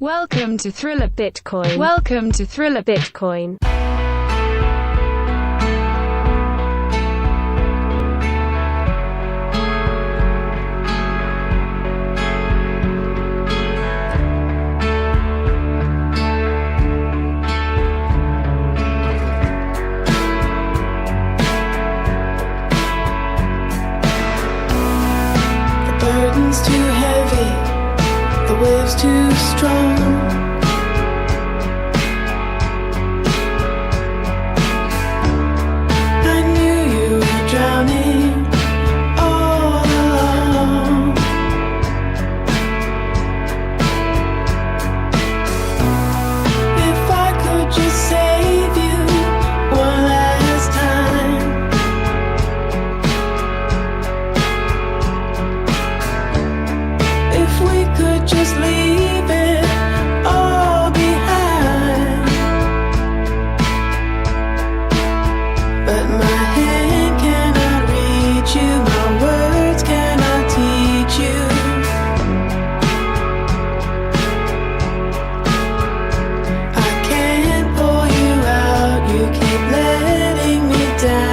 Welcome to Thriller Bitcoin. Welcome to Thriller Bitcoin. The burden's too heavy, the waves too strong. I knew you were drowning all along. If I could just save you one last time, if we could just leave it all behind. But my hand cannot reach you, my words cannot teach you. I can't pull you out, you keep letting me down.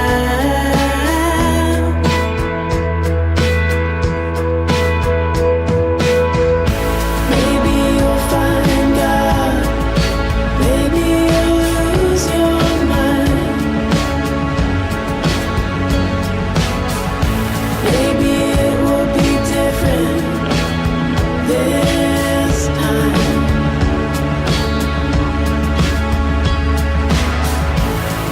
Maybe you'll find out, maybe you'll lose your mind. Maybe it will be different this time.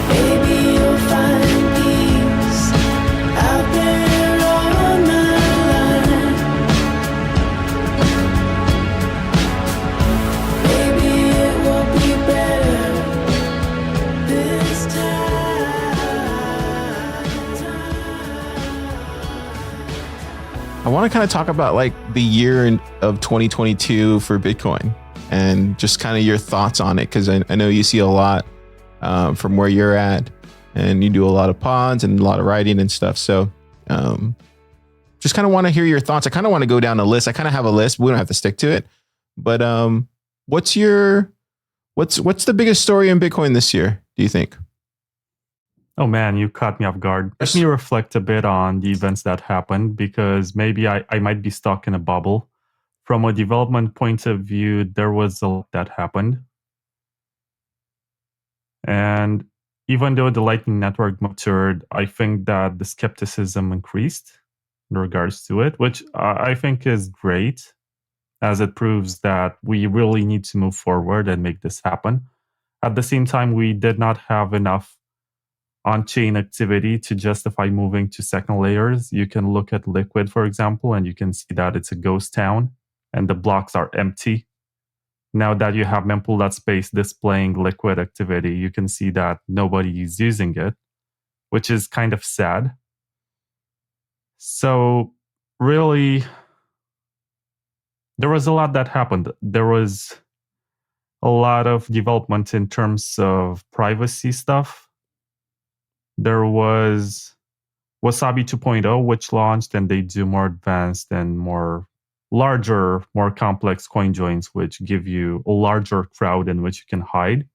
Maybe you'll find peace out there on the line. Maybe it will be better this time. I want to kind of talk about like the year of 2022 for Bitcoin and just kind of your thoughts on it. Cause I know you see a lot from where you're at and you do a lot of pods and a lot of writing and stuff. So just kind of want to hear your thoughts. I kind of want to go down a list. I kind of have a list. We don't have to stick to it, but what's the biggest story in Bitcoin this year, do you think? Oh man, you caught me off guard. Let me reflect a bit on the events that happened because maybe I might be stuck in a bubble. From a development point of view, there was a lot that happened. And even though the Lightning Network matured, I think that the skepticism increased in regards to it, which I think is great as it proves that we really need to move forward and make this happen. At the same time, we did not have enough on-chain activity to justify moving to second layers. You can look at Liquid, for example, and you can see that it's a ghost town and the blocks are empty. Now that you have mempool.space displaying Liquid activity, you can see that nobody is using it, which is kind of sad. So really, there was a lot that happened. There was a lot of development in terms of privacy stuff. There was Wasabi 2.0, which launched, and they do more advanced and more larger, more complex coin joins, which give you a larger crowd in which you can hide.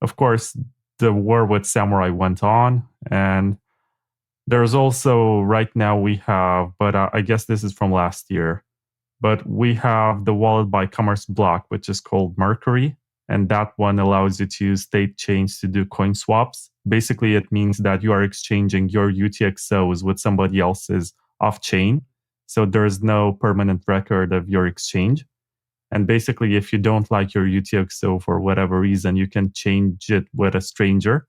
Of course, the war with Samurai went on, and there's also, right now we have, but I guess this is from last year, but we have the wallet by Commerce Block, which is called Mercury. And that one allows you to use state chains to do coin swaps. Basically, it means that you are exchanging your UTXOs with somebody else's off-chain. So there's no permanent record of your exchange. And basically, if you don't like your UTXO for whatever reason, you can change it with a stranger.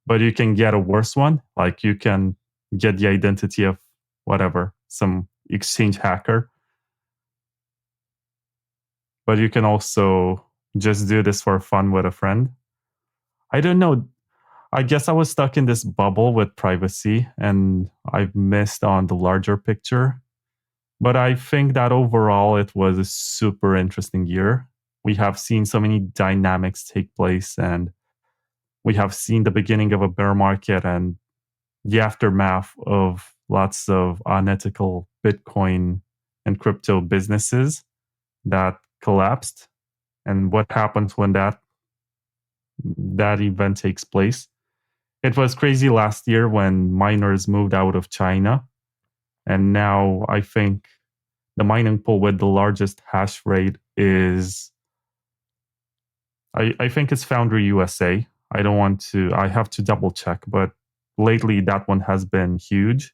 But you can get a worse one. Like you can get the identity of whatever, some exchange hacker. But you can also just do this for fun with a friend. I don't know. I guess I was stuck in this bubble with privacy and I've missed on the larger picture. But I think that overall it was a super interesting year. We have seen so many dynamics take place and we have seen the beginning of a bear market and the aftermath of lots of unethical Bitcoin and crypto businesses. that collapsed and what happens when that event takes place. It was crazy last year when miners moved out of China. And now I think the mining pool with the largest hash rate is, I think it's Foundry USA. I have to double check, but lately that one has been huge.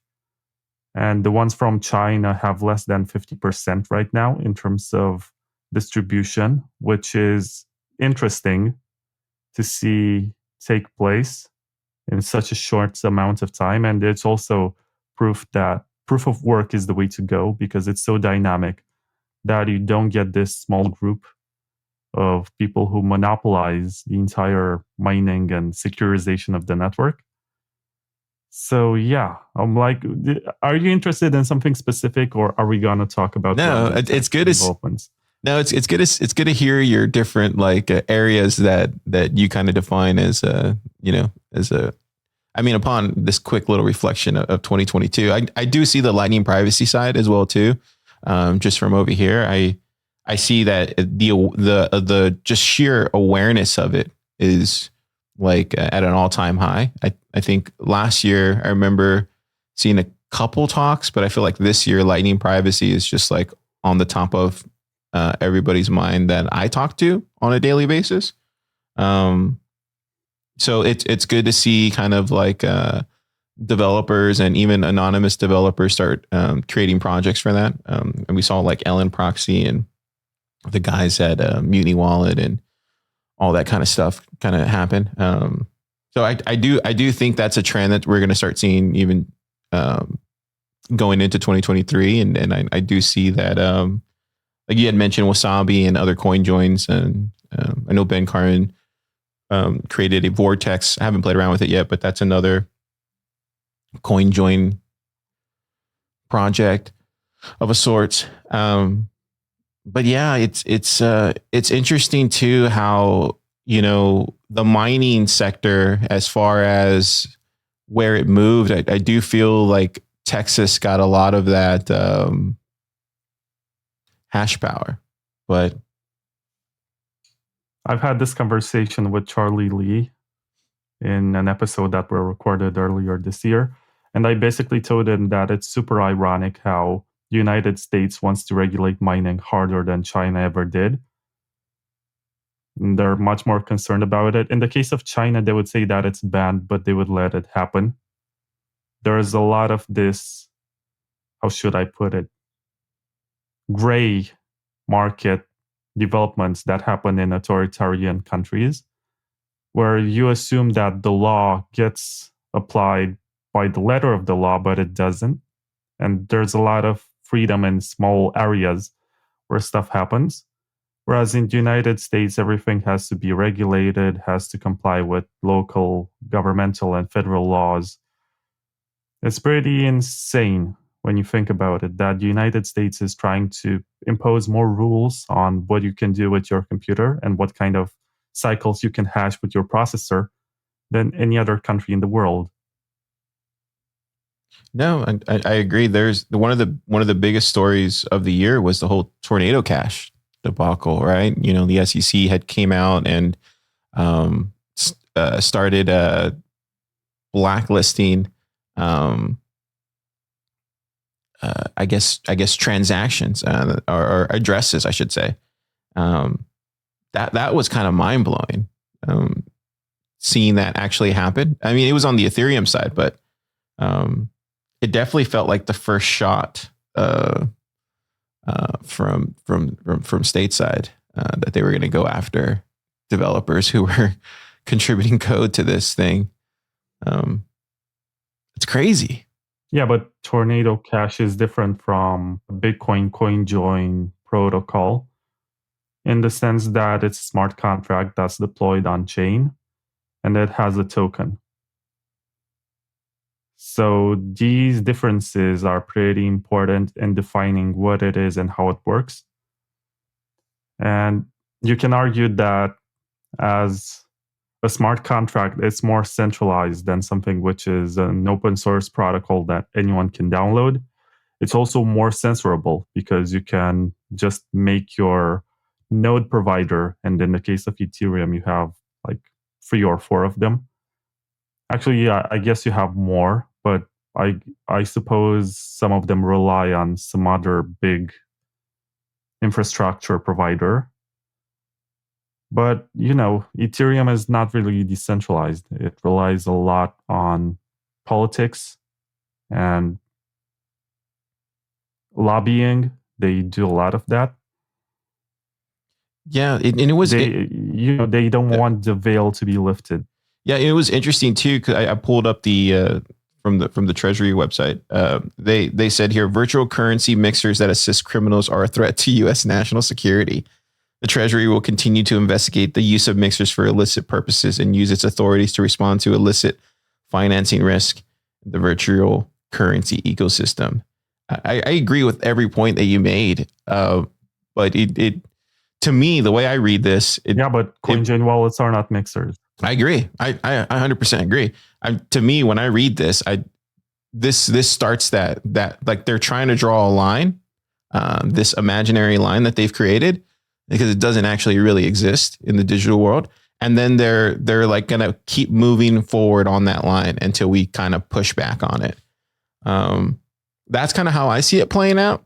And the ones from China have less than 50% right now in terms of distribution, which is interesting to see take place in such a short amount of time. And it's also proof that proof of work is the way to go, because it's so dynamic that you don't get this small group of people who monopolize the entire mining and securization of the network. So yeah, I'm like, are you interested in something specific, or are we gonna talk about No, it's good developments? No, it's good. It's good to hear your different areas that you kind of define as I mean, upon this quick little reflection of 2022, I do see the Lightning privacy side as well too. Just from over here, I see that the just sheer awareness of it is at an all time high. I think last year I remember seeing a couple talks, but I feel like this year Lightning privacy is just on the top of everybody's mind that I talk to on a daily basis. So it's good to see kind of developers and even anonymous developers start creating projects for that. And we saw Ellen Proxy and the guys at Mutiny Wallet and all that kind of stuff kind of happen. So I do think that's a trend that we're going to start seeing even going into 2023. And I do see that, like you had mentioned, Wasabi and other coin joins. And I know Ben Carmen created a Vortex. I haven't played around with it yet, but that's another coin join project of a sort. But yeah, it's interesting too how, the mining sector, as far as where it moved, I do feel like Texas got a lot of that hash power. But I've had this conversation with Charlie Lee in an episode that were recorded earlier this year. And I basically told him that it's super ironic how the United States wants to regulate mining harder than China ever did. And they're much more concerned about it. In the case of China, they would say that it's banned, but they would let it happen. There's a lot of this, how should I put it, gray market developments that happen in authoritarian countries, where you assume that the law gets applied by the letter of the law, but it doesn't. And there's a lot of freedom in small areas where stuff happens. Whereas in the United States, everything has to be regulated, has to comply with local, governmental, and federal laws. It's pretty insane when you think about it, that the United States is trying to impose more rules on what you can do with your computer and what kind of cycles you can hash with your processor than any other country in the world. No, I agree. There's one of the biggest stories of the year was the whole Tornado Cash debacle, right? The SEC had came out and started blacklisting, I guess transactions or addresses, I should say. That was kind of mind blowing. Seeing that actually happen. I mean, it was on the Ethereum side, but it definitely felt like the first shot from stateside that they were going to go after developers who were contributing code to this thing. It's crazy. Yeah, but Tornado Cash is different from Bitcoin CoinJoin protocol in the sense that it's a smart contract that's deployed on chain and it has a token. So these differences are pretty important in defining what it is and how it works. And you can argue that as a smart contract, it's more centralized than something which is an open source protocol that anyone can download. it's also more censorable because you can just make your node provider, and in the case of Ethereum, you have like 3 or 4 of them. Actually, yeah, I guess you have more, but I suppose some of them rely on some other big infrastructure provider. But Ethereum is not really decentralized. It relies a lot on politics and lobbying. They do a lot of that. Yeah, and it was they don't want the veil to be lifted. Yeah, it was interesting too because I pulled up the from the Treasury website. They said here virtual currency mixers that assist criminals are a threat to U.S. national security. The Treasury will continue to investigate the use of mixers for illicit purposes and use its authorities to respond to illicit financing risk in the virtual currency ecosystem. I agree with every point that you made, but it to me, the way I read this, but CoinJoin wallets are not mixers. I agree. I 100% agree. To me, when I read this, this starts that like they're trying to draw a line, this imaginary line that they've created, because it doesn't actually really exist in the digital world. And then they're like going to keep moving forward on that line until we kind of push back on it. That's kind of how I see it playing out.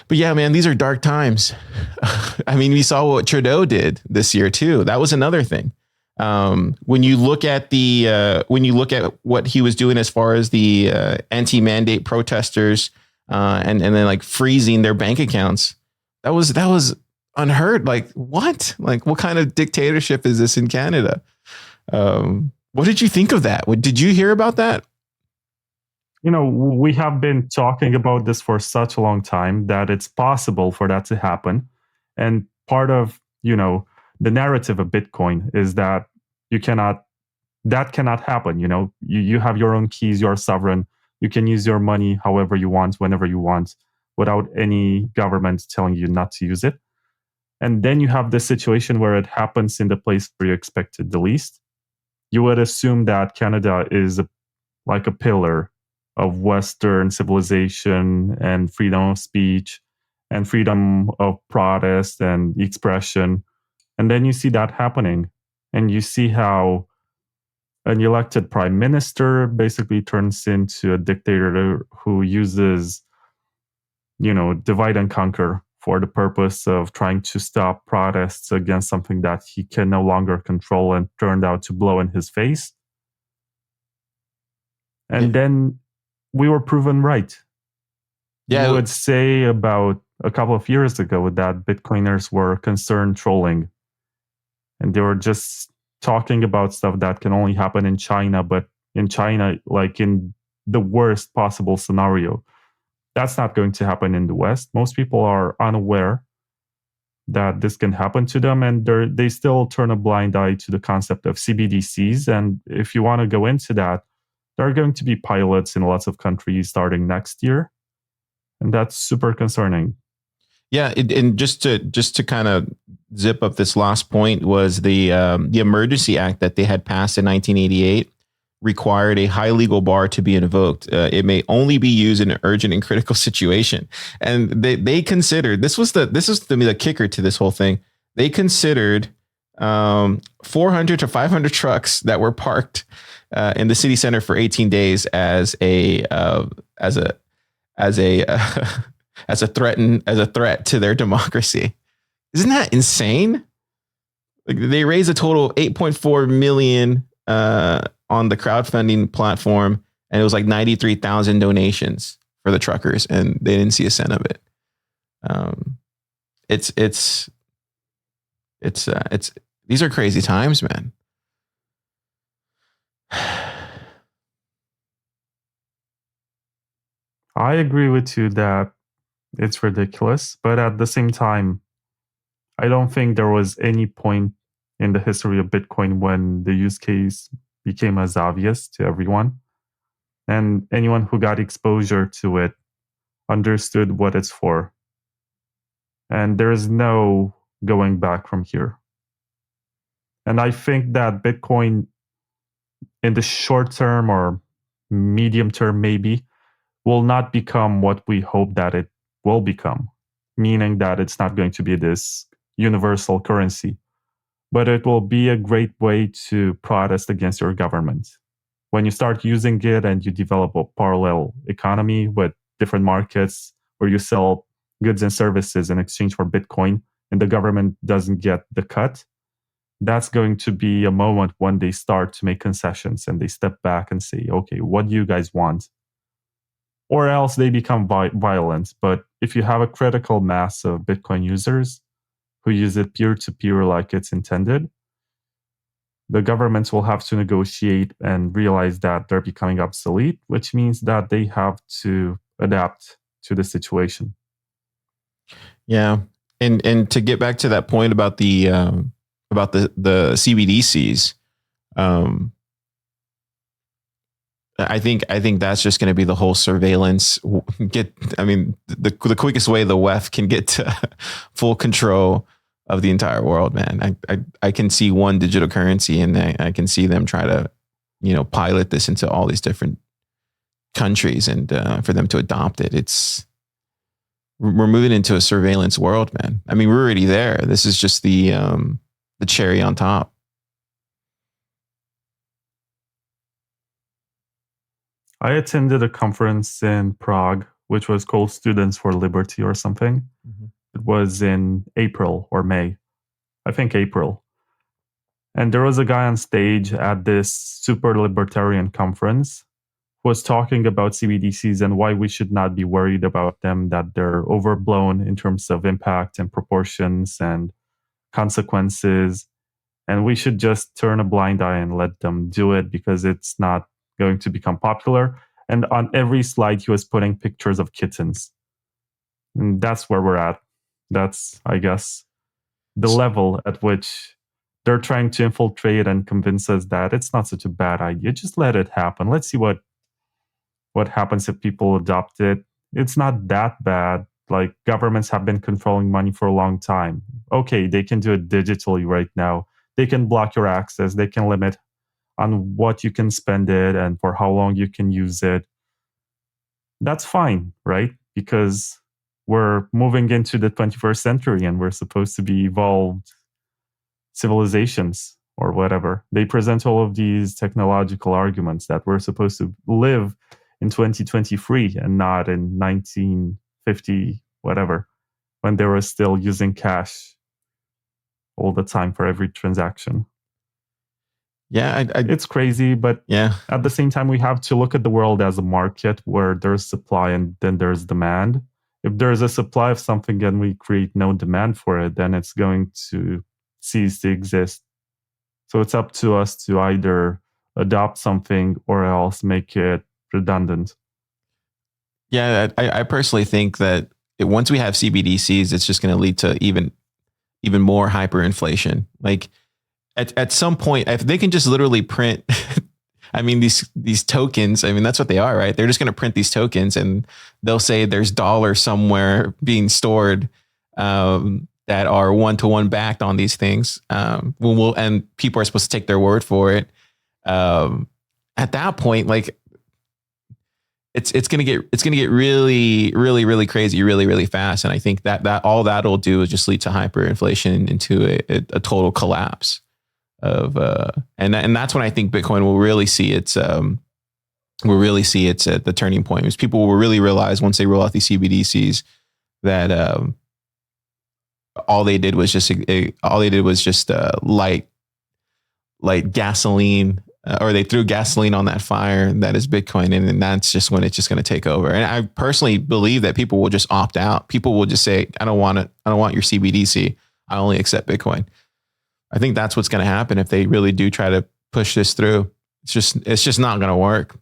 But yeah, man, these are dark times. I mean, we saw what Trudeau did this year too. That was another thing. When you look at what he was doing as far as the anti-mandate protesters, and then like freezing their bank accounts, that was unheard. Like what? Like what kind of dictatorship is this in Canada? What did you think of that? Did you hear about that? We have been talking about this for such a long time that it's possible for that to happen. And part of, the narrative of Bitcoin is that that cannot happen. You have your own keys, you're sovereign. You can use your money however you want, whenever you want, without any government telling you not to use it. And then you have this situation where it happens in the place where you expect it the least. You would assume that Canada is like a pillar of Western civilization and freedom of speech and freedom of protest and expression. And then you see that happening. And you see how an elected prime minister basically turns into a dictator who uses, divide and conquer for the purpose of trying to stop protests against something that he can no longer control, and turned out to blow in his face. And then we were proven right. Yeah, I would say about a couple of years ago that Bitcoiners were concerned trolling. And they were just talking about stuff that can only happen in China, but in China, like in the worst possible scenario. That's not going to happen in the West. Most people are unaware that this can happen to them, and they still turn a blind eye to the concept of CBDCs. And if you want to go into that, there are going to be pilots in lots of countries starting next year, and that's super concerning. Yeah, and just to kind of zip up this last point was the Emergency Act that they had passed in 1988 required a high legal bar to be invoked. It may only be used in an urgent and critical situation, and they considered this was to me the kicker to this whole thing. They considered 400 to 500 trucks that were parked in the city center for 18 days as a threat to their democracy. Isn't that insane? Like they raised a total of 8.4 million on the crowdfunding platform, and it was like 93,000 donations for the truckers, and they didn't see a cent of it. It's these are crazy times, man. I agree with you that it's ridiculous, but at the same time, I don't think there was any point in the history of Bitcoin when the use case became as obvious to everyone. And anyone who got exposure to it understood what it's for. And there is no going back from here. And I think that Bitcoin in the short term or medium term, maybe, will not become what we hope that it will become, meaning that it's not going to be this universal currency, but it will be a great way to protest against your government. When you start using it and you develop a parallel economy with different markets where you sell goods and services in exchange for Bitcoin and the government doesn't get the cut, that's going to be a moment when they start to make concessions and they step back and say, okay, what do you guys want? Or else they become violent. But if you have a critical mass of Bitcoin users who use it peer-to-peer like it's intended, the governments will have to negotiate and realize that they're becoming obsolete, which means that they have to adapt to the situation. Yeah, and to get back to that point about the CBDCs, I think that's just going to be the whole surveillance. The quickest way the WEF can get to full control of the entire world, man. I can see one digital currency, and I can see them try to, pilot this into all these different countries, and for them to adopt it. We're moving into a surveillance world, man. I mean, we're already there. This is just the cherry on top. I attended a conference in Prague, which was called Students for Liberty or something. Mm-hmm. It was in April or May. I think April. And there was a guy on stage at this super libertarian conference who was talking about CBDCs and why we should not be worried about them, that they're overblown in terms of impact and proportions and consequences. And we should just turn a blind eye and let them do it because it's not going to become popular. And on every slide, he was putting pictures of kittens. And that's where we're at. That's, I guess, the level at which they're trying to infiltrate and convince us that it's not such a bad idea. Just let it happen. Let's see what happens if people adopt it. It's not that bad. Like, governments have been controlling money for a long time. Okay, they can do it digitally right now. They can block your access. They can limit on what you can spend it and for how long you can use it. That's fine, right? Because we're moving into the 21st century and we're supposed to be evolved civilizations or whatever. They present all of these technological arguments that we're supposed to live in 2023 and not in 1950, whatever, when they were still using cash all the time for every transaction. Yeah, it's crazy, but yeah. At the same time, we have to look at the world as a market where there's supply and then there's demand. If there's a supply of something and we create no demand for it, then it's going to cease to exist. So it's up to us to either adopt something or else make it redundant. Yeah, I personally think that once we have CBDCs, it's just going to lead to even more hyperinflation. Like, at some point, if they can just literally print, I mean, these tokens, I mean, that's what they are, right? They're just going to print these tokens and they'll say there's dollars somewhere being stored that are one-to-one backed on these things. And people are supposed to take their word for it. At that point, like, it's gonna get really, really, really crazy, really, really fast. And I think that all that'll do is just lead to hyperinflation into a total collapse of and that's when I think Bitcoin will really see its at the turning point. Because people will really realize once they roll out these CBDCs that all they did was just light gasoline, or they threw gasoline on that fire that is Bitcoin, and then that's just when it's just going to take over. And I personally believe that people will just opt out. People will just say, I don't want it. I don't want your CBDC. I only accept Bitcoin. I think that's what's going to happen if they really do try to push this through. It's just not going to work.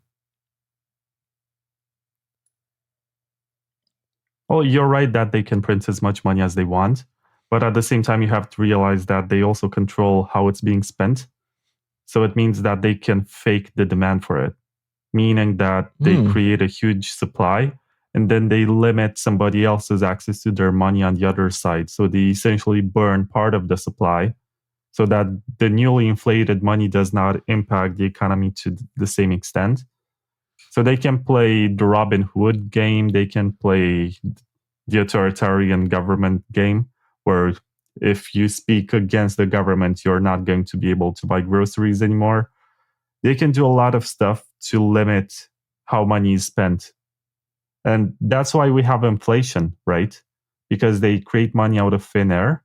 Well, you're right that they can print as much money as they want, but at the same time, you have to realize that they also control how it's being spent. So it means that they can fake the demand for it, meaning that they create a huge supply and then they limit somebody else's access to their money on the other side. So they essentially burn part of the supply so that the newly inflated money does not impact the economy to the same extent. So they can play the Robin Hood game. They can play the authoritarian government game, where if you speak against the government, you're not going to be able to buy groceries anymore. They can do a lot of stuff to limit how money is spent. And that's why we have inflation, right? Because they create money out of thin air,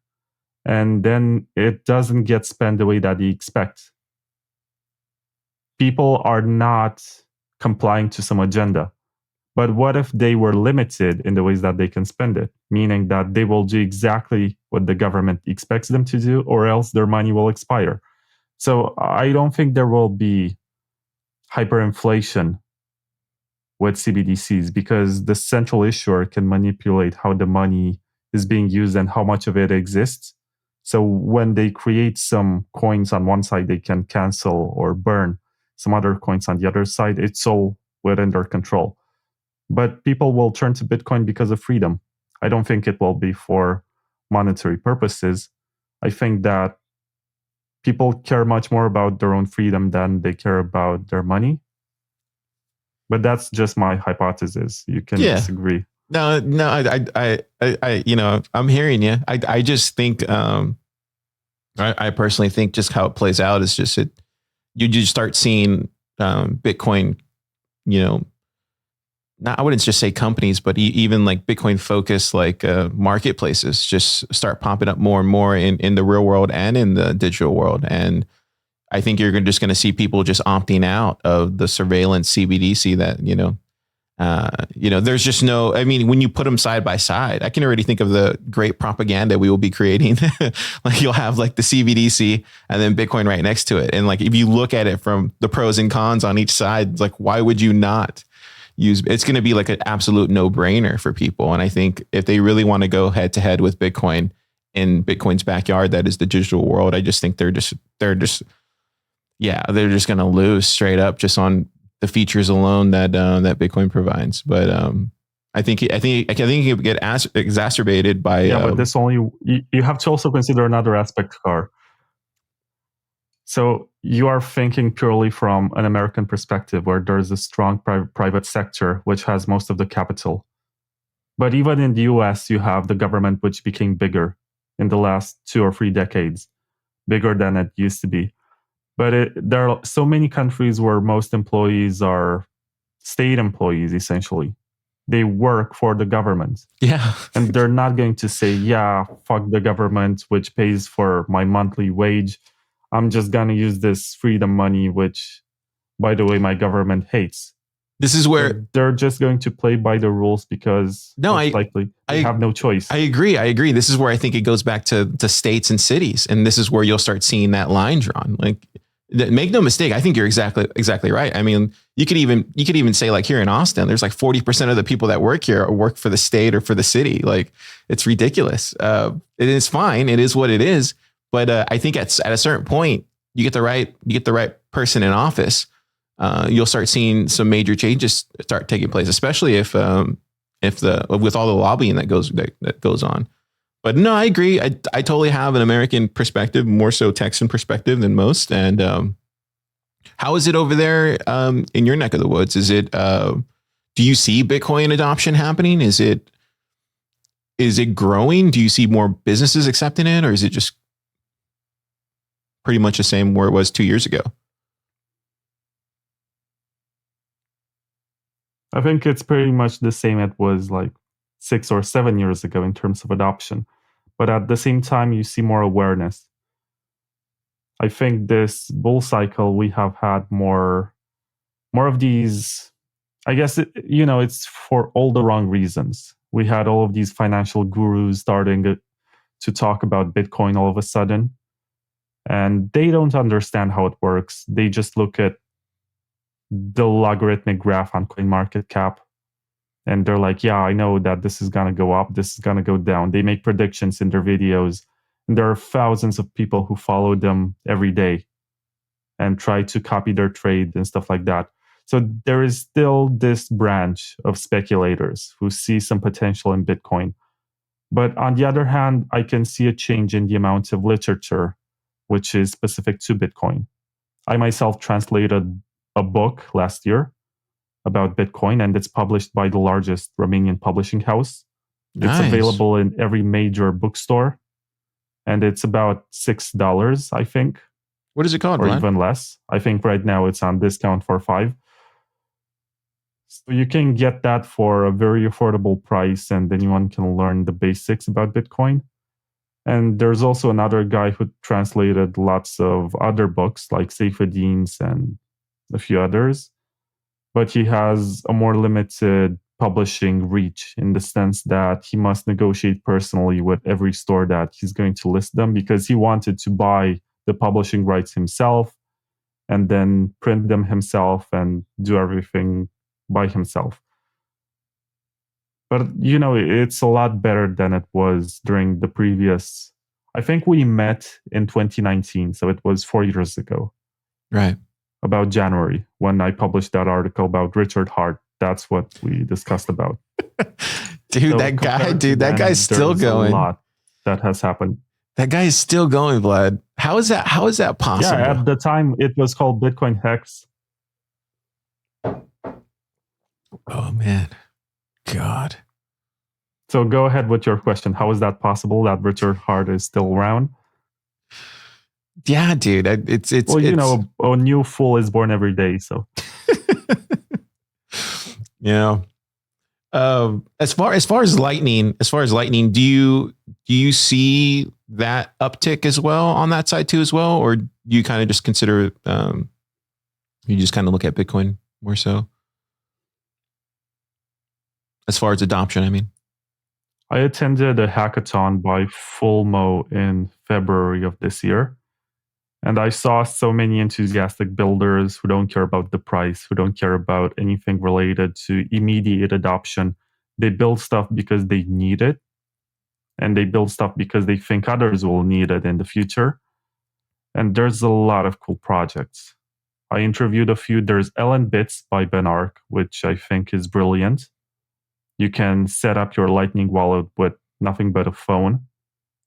and then it doesn't get spent the way that they expect. People are not complying to some agenda. But what if they were limited in the ways that they can spend it? Meaning that they will do exactly what the government expects them to do, or else their money will expire. So I don't think there will be hyperinflation with CBDCs, because the central issuer can manipulate how the money is being used and how much of it exists. So when they create some coins on one side, they can cancel or burn some other coins on the other side. It's all within their control. But people will turn to Bitcoin because of freedom. I don't think it will be for monetary purposes. I think that people care much more about their own freedom than they care about their money. But that's just my hypothesis. You can disagree. No, I'm hearing you. I just think, I personally think just how it plays out is just you just start seeing Bitcoin, I wouldn't just say companies, but even like Bitcoin focused like marketplaces just start popping up more and more in the real world and in the digital world. And I think you're just going to see people just opting out of the surveillance CBDC that, there's just no, I mean, when you put them side by side, I can already think of the great propaganda we will be creating. Like you'll have like the CBDC and then Bitcoin right next to it. And like, if you look at it from the pros and cons on each side, it's like, why would you not use, it's going to be like an absolute no brainer for people. And I think if they really want to go head to head with Bitcoin in Bitcoin's backyard, that is the digital world, I just think they're just going to lose straight up just on the features alone that Bitcoin provides. But I think it would get exacerbated by. But this only, you have to also consider another aspect, Car. So you are thinking purely from an American perspective, where there's a strong private sector which has most of the capital. But even in the US, you have the government, which became bigger in the last 2 or 3 decades, bigger than it used to be. But there are so many countries where most employees are state employees, essentially. They work for the government. Yeah. And they're not going to say, fuck the government, which pays for my monthly wage. I'm just going to use this freedom money, which, by the way, my government hates. This is where they're just going to play by the rules because likely they have no choice. I agree. This is where I think it goes back to states and cities. And this is where you'll start seeing that line drawn. Like, make no mistake, I think you're exactly right. I mean, you could even say like here in Austin, there's like 40% of the people that work here work for the state or for the city. Like, it's ridiculous. It is fine. It is what it is. But I think at a certain point, you get the right person in office. You'll start seeing some major changes start taking place, especially if with all the lobbying that goes on. But no, I agree. I totally have an American perspective, more so Texan perspective than most. And how is it over there in your neck of the woods? Is it do you see Bitcoin adoption happening? Is it growing? Do you see more businesses accepting it, or is it just pretty much the same where it was 2 years ago? I think it's pretty much the same it was like 6 or 7 years ago in terms of adoption. But at the same time, you see more awareness. I think this bull cycle, we have had more of these, I guess, it's for all the wrong reasons. We had all of these financial gurus starting to talk about Bitcoin all of a sudden. And they don't understand how it works. They just look at the logarithmic graph on CoinMarketCap. And they're like, I know that this is going to go up, this is going to go down. They make predictions in their videos. And there are thousands of people who follow them every day and try to copy their trade and stuff like that. So there is still this branch of speculators who see some potential in Bitcoin. But on the other hand, I can see a change in the amount of literature which is specific to Bitcoin. I myself translated a book last year about Bitcoin, and it's published by the largest Romanian publishing house. Nice. It's available in every major bookstore, and it's about $6, I think, What is it called, or Vlad? even less. I think right now it's on discount for $5. So you can get that for a very affordable price, and anyone can learn the basics about Bitcoin. And there's also another guy who translated lots of other books like Seyfedin's and a few others. But he has a more limited publishing reach in the sense that he must negotiate personally with every store that he's going to list them, because he wanted to buy the publishing rights himself and then print them himself and do everything by himself. But, it's a lot better than it was during the previous. I think we met in 2019, so it was 4 years ago. Right. About January, when I published that article about Richard Hart. That's what we discussed about. Dude, So that compared to guy's then, still there's going. A lot that has happened. That guy is still going, Vlad. How is that possible? Yeah, at the time it was called Bitcoin Hex. Oh man. God. So go ahead with your question. How is that possible that Richard Hart is still around? Yeah, dude. It's Well, a new fool is born every day. So, as far as lightning, do you see that uptick as well on that side too as well, or do you kind of just consider you just kind of look at Bitcoin more so as far as adoption? I mean, I attended a hackathon by Fulmo in February of this year. And I saw so many enthusiastic builders who don't care about the price, who don't care about anything related to immediate adoption. They build stuff because they need it. And they build stuff because they think others will need it in the future. And there's a lot of cool projects. I interviewed a few. There's LN Bits by Ben Ark, which I think is brilliant. You can set up your Lightning wallet with nothing but a phone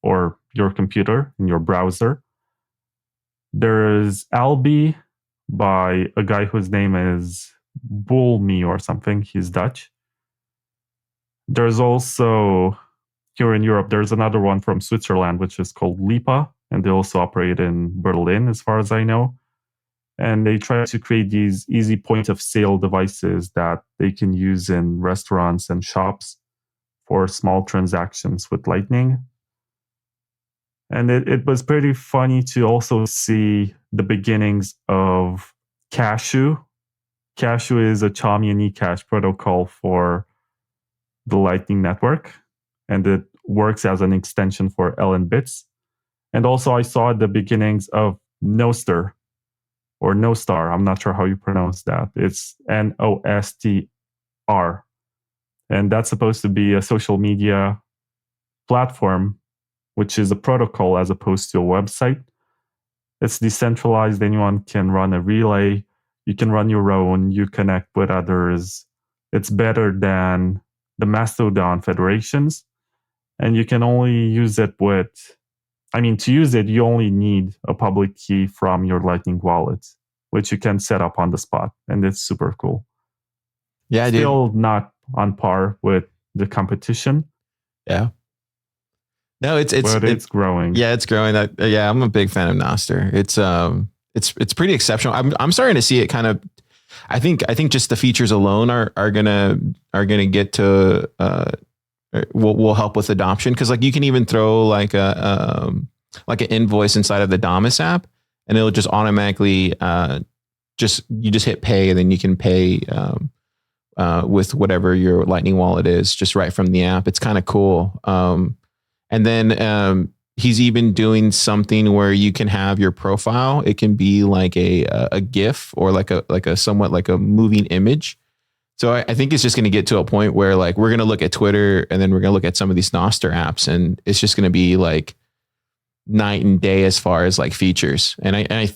or your computer in your browser. There is Albi by a guy whose name is Bulmi or something. He's Dutch. There's also, here in Europe, there's another one from Switzerland, which is called Lipa, and they also operate in Berlin, as far as I know. And they try to create these easy point-of-sale devices that they can use in restaurants and shops for small transactions with Lightning. And it was pretty funny to also see the beginnings of Cashew. Cashew is a Chaumian eCash protocol for the Lightning Network, and it works as an extension for LN Bits. And also I saw the beginnings of Nostr, or Nostar. I'm not sure how you pronounce that. It's Nostr. And that's supposed to be a social media platform, which is a protocol as opposed to a website. It's decentralized. Anyone can run a relay. You can run your own. You connect with others. It's better than the Mastodon federations. And you can only use it to use it, you only need a public key from your Lightning wallet, which you can set up on the spot. And it's super cool. Yeah, dude. Still not on par with the competition. Yeah. No, it's growing. Yeah, it's growing. I'm a big fan of Nostr. It's pretty exceptional. I'm starting to see it kind of. I think just the features alone are gonna get to will help with adoption, because like you can even throw like an invoice inside of the Damus app, and it'll just automatically just hit pay, and then you can pay with whatever your Lightning wallet is just right from the app. It's kind of cool. And then he's even doing something where you can have your profile. It can be like a GIF or like a somewhat like a moving image. So I think it's just going to get to a point where like we're going to look at Twitter, and then we're going to look at some of these Nostr apps, and it's just going to be like night and day as far as like features. And I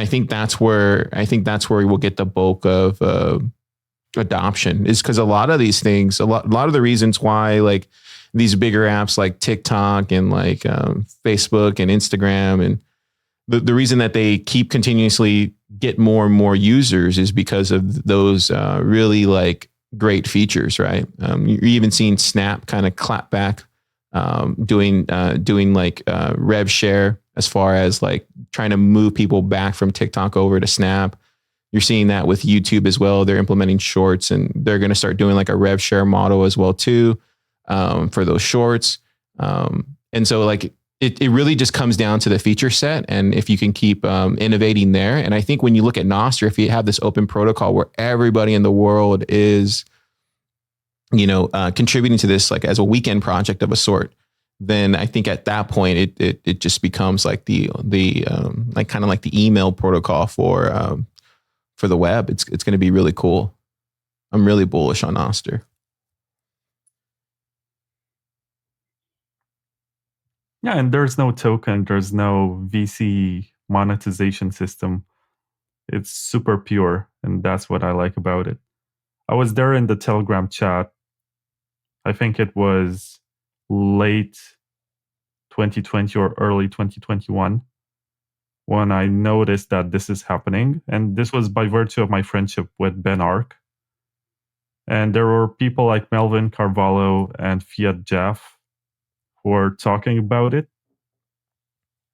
think that's where we'll get the bulk of adoption, is because a lot of these things, a lot of the reasons why like these bigger apps like TikTok and like Facebook and Instagram, and the reason that they keep continuously get more and more users is because of those really like great features, right? You're even seeing Snap kind of clap back, doing like rev share as far as like trying to move people back from TikTok over to Snap. You're seeing that with YouTube as well. They're implementing shorts, and they're going to start doing like a rev share model as well too, for those shorts. And so like it really just comes down to the feature set, and if you can keep innovating there. And I think when you look at Nostr, if you have this open protocol where everybody in the world is, contributing to this like as a weekend project of a sort, then I think at that point it just becomes like the like kind of like the email protocol for the web. It's going to be really cool. I'm really bullish on Nostr. Yeah, and there's no token, there's no VC monetization system. It's super pure, and that's what I like about it. I was there in the Telegram chat. I think it was late 2020 or early 2021 when I noticed that this is happening. And this was by virtue of my friendship with Ben Ark. And there were people like Melvin Carvalho and Fiat Jeff who were talking about it.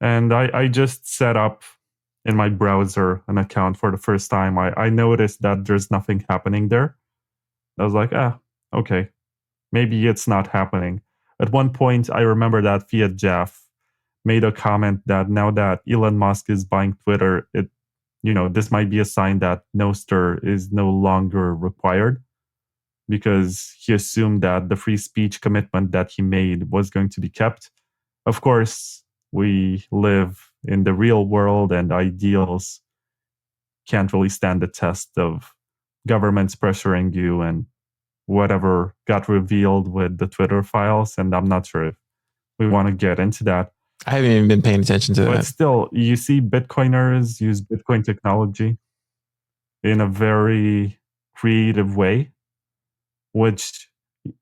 And I just set up in my browser an account for the first time. I noticed that there's nothing happening there. I was like, okay, maybe it's not happening. At one point, I remember that Fiat Jeff made a comment that now that Elon Musk is buying Twitter, this might be a sign that Nostr is no longer required, because he assumed that the free speech commitment that he made was going to be kept. Of course, we live in the real world, and ideals can't really stand the test of governments pressuring you and whatever got revealed with the Twitter files. And I'm not sure if we want to get into that. I haven't even been paying attention to that. But still, you see Bitcoiners use Bitcoin technology in a very creative way, which,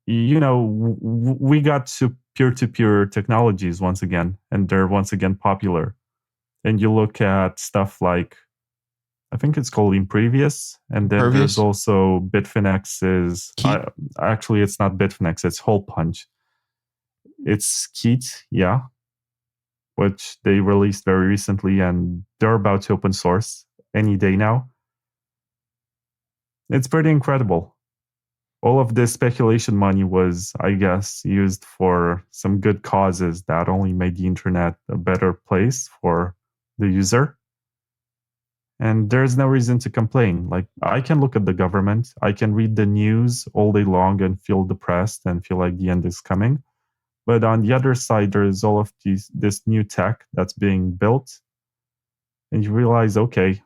we got to peer-to-peer technologies once again, and they're once again popular. And you look at stuff like, I think it's called Imprevious, and then there's also Bitfinex's. Actually, it's not Bitfinex; it's Hole Punch. It's Keat, yeah, which they released very recently, and they're about to open source any day now. It's pretty incredible. All of this speculation money was, I guess, used for some good causes that only made the internet a better place for the user. And there's no reason to complain. Like, I can look at the government, I can read the news all day long and feel depressed and feel like the end is coming. But on the other side, there's all of this new tech that's being built. And you realize, okay,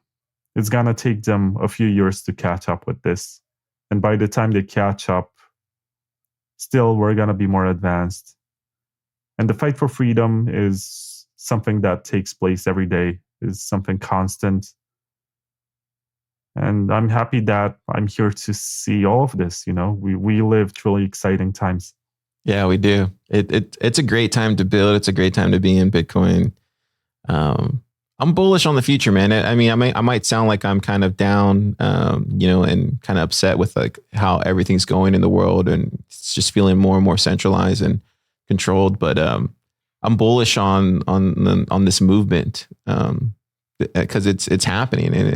it's going to take them a few years to catch up with this. And by the time they catch up, still, we're going to be more advanced. And the fight for freedom is something that takes place every day, is something constant. And I'm happy that I'm here to see all of this. We live truly exciting times. Yeah, we do. It's a great time to build. It's a great time to be in Bitcoin. I'm bullish on the future, man. I mean, I might sound like I'm kind of down, and kind of upset with like how everything's going in the world, and it's just feeling more and more centralized and controlled. But I'm bullish on this movement, because it's happening, and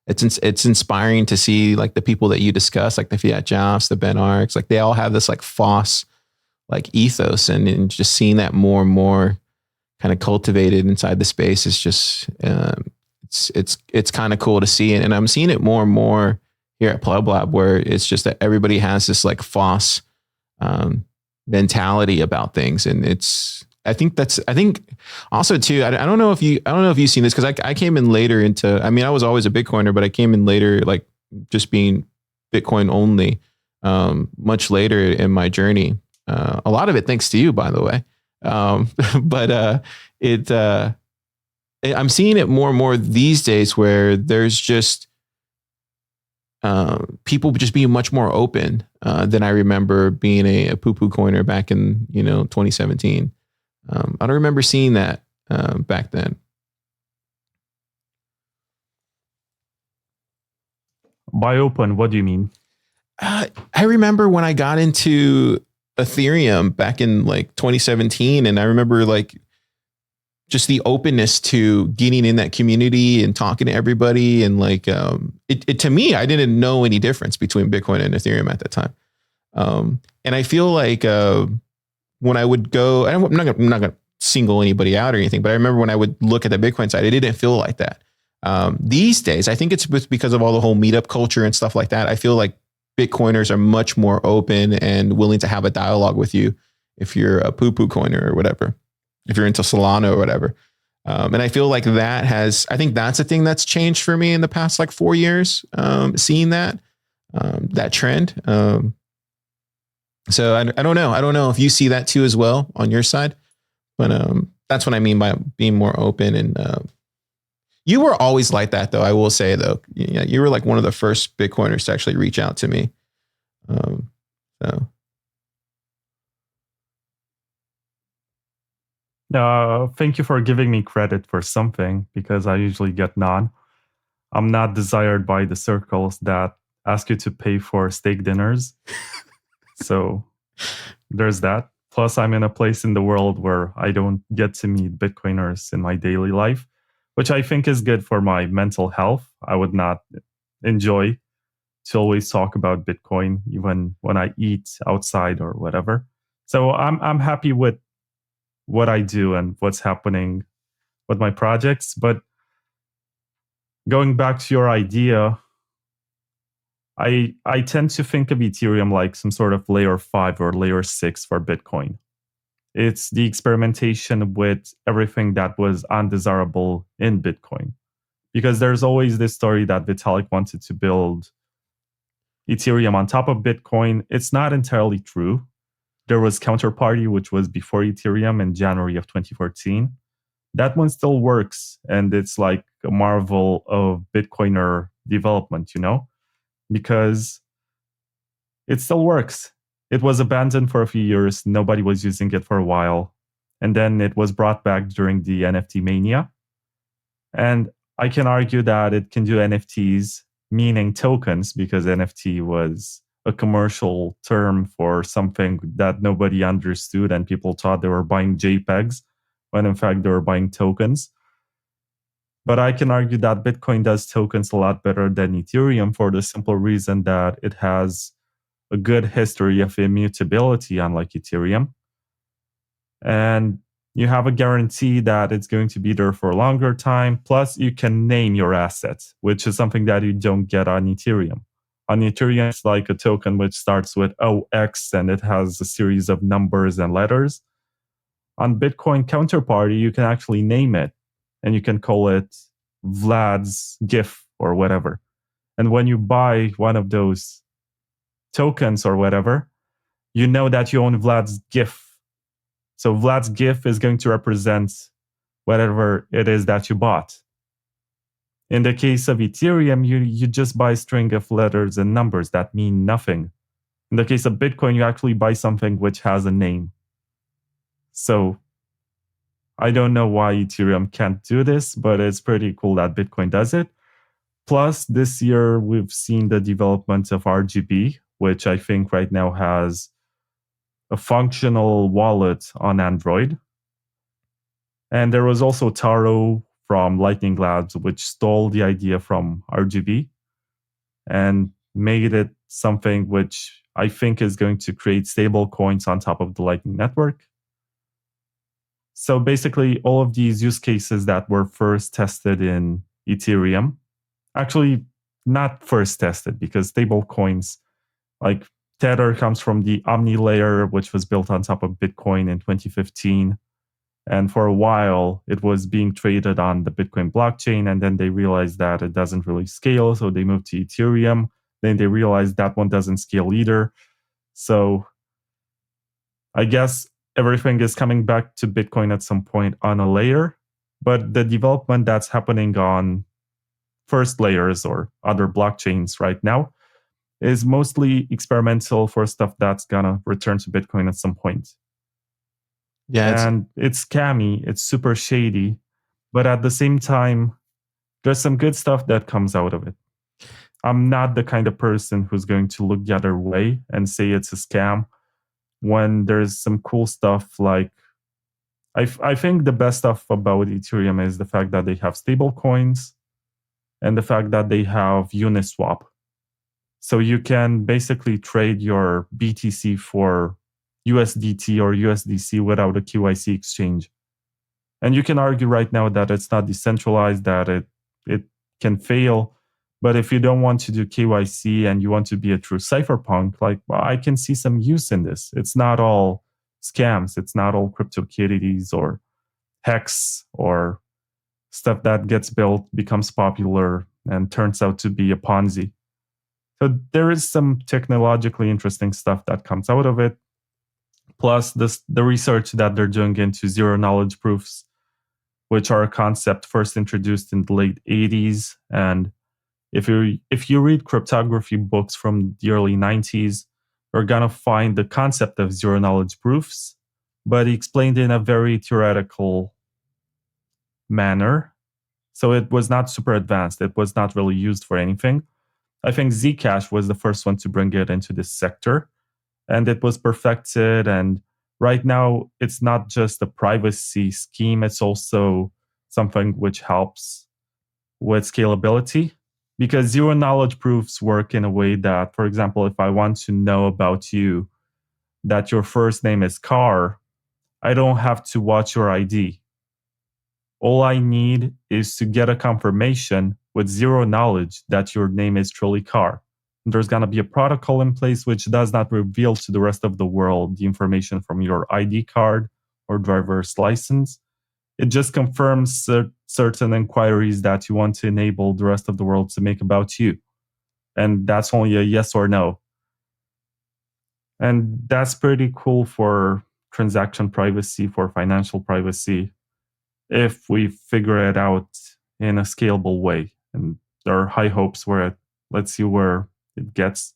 it's inspiring to see like the people that you discuss, like the Fiat Jeffs, the Ben Arks, like they all have this like FOSS like ethos, and just seeing that more and more kind of cultivated inside the space is just it's kind of cool to see it. And I'm seeing it more and more here at Pleb Lab, where it's just that everybody has this like FOSS mentality about things, and I think also too, I don't know if you've seen this, because I came in later into, I mean, I was always a Bitcoiner, but I came in later, like just being Bitcoin only, much later in my journey. A lot of it thanks to you, by the way. But I'm seeing it more and more these days, where there's just people just being much more open than I remember being a poo-poo coiner back in 2017. I don't remember seeing that back then. By open, what do you mean? I remember when I got into Ethereum back in like 2017, and I remember like just the openness to getting in that community and talking to everybody, and like it to me, I didn't know any difference between Bitcoin and Ethereum at that time. And I feel like when I would go, I'm not gonna single anybody out or anything, but I remember when I would look at the Bitcoin side, it didn't feel like that. These days, I think it's because of all the whole meetup culture and stuff like that. I feel like Bitcoiners are much more open and willing to have a dialogue with you if you're a poo-poo coiner or whatever, if you're into Solana or whatever. And I feel like I think that's a thing that's changed for me in the past like 4 years, seeing that trend. So I don't know. I don't know if you see that too as well on your side, but that's what I mean by being more open. And you were always like that, though. I will say, though, you were like one of the first Bitcoiners to actually reach out to me. So. Thank you for giving me credit for something, because I usually get none. I'm not desired by the circles that ask you to pay for steak dinners. So there's that. Plus, I'm in a place in the world where I don't get to meet Bitcoiners in my daily life, which I think is good for my mental health. I would not enjoy to always talk about Bitcoin, even when I eat outside or whatever. So I'm happy with what I do and what's happening with my projects. But going back to your idea, I tend to think of Ethereum like some sort of layer 5 or layer 6 for Bitcoin. It's the experimentation with everything that was undesirable in Bitcoin. Because there's always this story that Vitalik wanted to build Ethereum on top of Bitcoin. It's not entirely true. There was Counterparty, which was before Ethereum in January of 2014. That one still works, and it's like a marvel of Bitcoiner development, because it still works. It was abandoned for a few years. Nobody was using it for a while. And then it was brought back during the NFT mania. And I can argue that it can do NFTs, meaning tokens, because NFT was a commercial term for something that nobody understood, and people thought they were buying JPEGs, when in fact they were buying tokens. But I can argue that Bitcoin does tokens a lot better than Ethereum, for the simple reason that it has a good history of immutability, unlike Ethereum. And you have a guarantee that it's going to be there for a longer time. Plus, you can name your assets, which is something that you don't get on Ethereum. On Ethereum, it's like a token which starts with OX and it has a series of numbers and letters. On Bitcoin Counterparty, you can actually name it, and you can call it Vlad's GIF or whatever. And when you buy one of those tokens or whatever, you know that you own Vlad's GIF. So Vlad's GIF is going to represent whatever it is that you bought. In the case of Ethereum, you just buy a string of letters and numbers that mean nothing. In the case of Bitcoin, you actually buy something which has a name. So I don't know why Ethereum can't do this, but it's pretty cool that Bitcoin does it. Plus, this year, we've seen the development of RGB, which I think right now has a functional wallet on Android. And there was also Taro from Lightning Labs, which stole the idea from RGB and made it something which I think is going to create stable coins on top of the Lightning Network. So basically, all of these use cases that were first tested in Ethereum, actually not first tested, because stable coins like Tether comes from the Omni layer, which was built on top of Bitcoin in 2015. And for a while, it was being traded on the Bitcoin blockchain. And then they realized that it doesn't really scale. So they moved to Ethereum. Then they realized that one doesn't scale either. So I guess everything is coming back to Bitcoin at some point on a layer. But the development that's happening on first layers or other blockchains right now is mostly experimental for stuff that's going to return to Bitcoin at some point. Yeah, and it's scammy, it's super shady, but at the same time, there's some good stuff that comes out of it. I'm not the kind of person who's going to look the other way and say it's a scam when there's some cool stuff like I think the best stuff about Ethereum is the fact that they have stable coins and the fact that they have Uniswap. So you can basically trade your BTC for USDT or USDC without a KYC exchange. And you can argue right now that it's not decentralized, that it can fail. But if you don't want to do KYC and you want to be a true cypherpunk, like, well, I can see some use in this. It's not all scams. It's not all CryptoKitties or Hex or stuff that gets built, becomes popular, and turns out to be a Ponzi. So there is some technologically interesting stuff that comes out of it. Plus the research that they're doing into zero knowledge proofs, which are a concept first introduced in the late 80s. And if you read cryptography books from the early 90s, you're going to find the concept of zero knowledge proofs, but explained in a very theoretical manner. So it was not super advanced. It was not really used for anything. I think Zcash was the first one to bring it into this sector, and it was perfected. And right now, it's not just a privacy scheme. It's also something which helps with scalability, because zero knowledge proofs work in a way that, for example, if I want to know about you, that your first name is Car, I don't have to watch your ID. All I need is to get a confirmation with zero knowledge that your name is truly Car. There's going to be a protocol in place which does not reveal to the rest of the world the information from your ID card or driver's license. It just confirms certain inquiries that you want to enable the rest of the world to make about you. And that's only a yes or no. And that's pretty cool for transaction privacy, for financial privacy, if we figure it out in a scalable way. And there are high hopes let's see where it gets.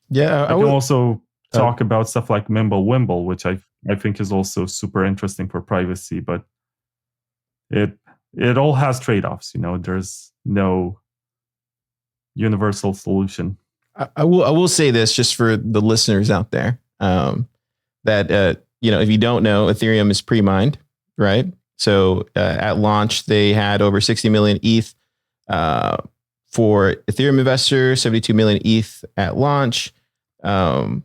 Yeah, I can also talk about stuff like Mimblewimble, which I think is also super interesting for privacy, but it all has trade-offs. There's no universal solution. I will say this just for the listeners out there, that if you don't know, Ethereum is pre-mined, right? So at launch, they had over 60 million ETH for Ethereum investors, 72 million ETH at launch. So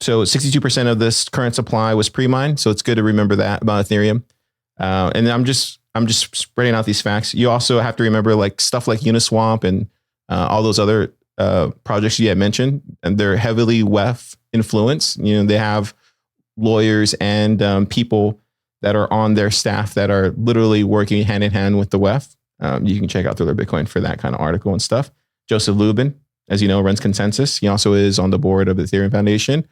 62% of this current supply was pre-mined. So it's good to remember that about Ethereum. And I'm just spreading out these facts. You also have to remember like stuff like Uniswap and all those other projects you had mentioned, and they're heavily WEF influenced. They have lawyers and people that are on their staff that are literally working hand in hand with the WEF. You can check out Thriller Bitcoin for that kind of article and stuff. Joseph Lubin, as you know, runs Consensus. He also is on the board of the Ethereum Foundation.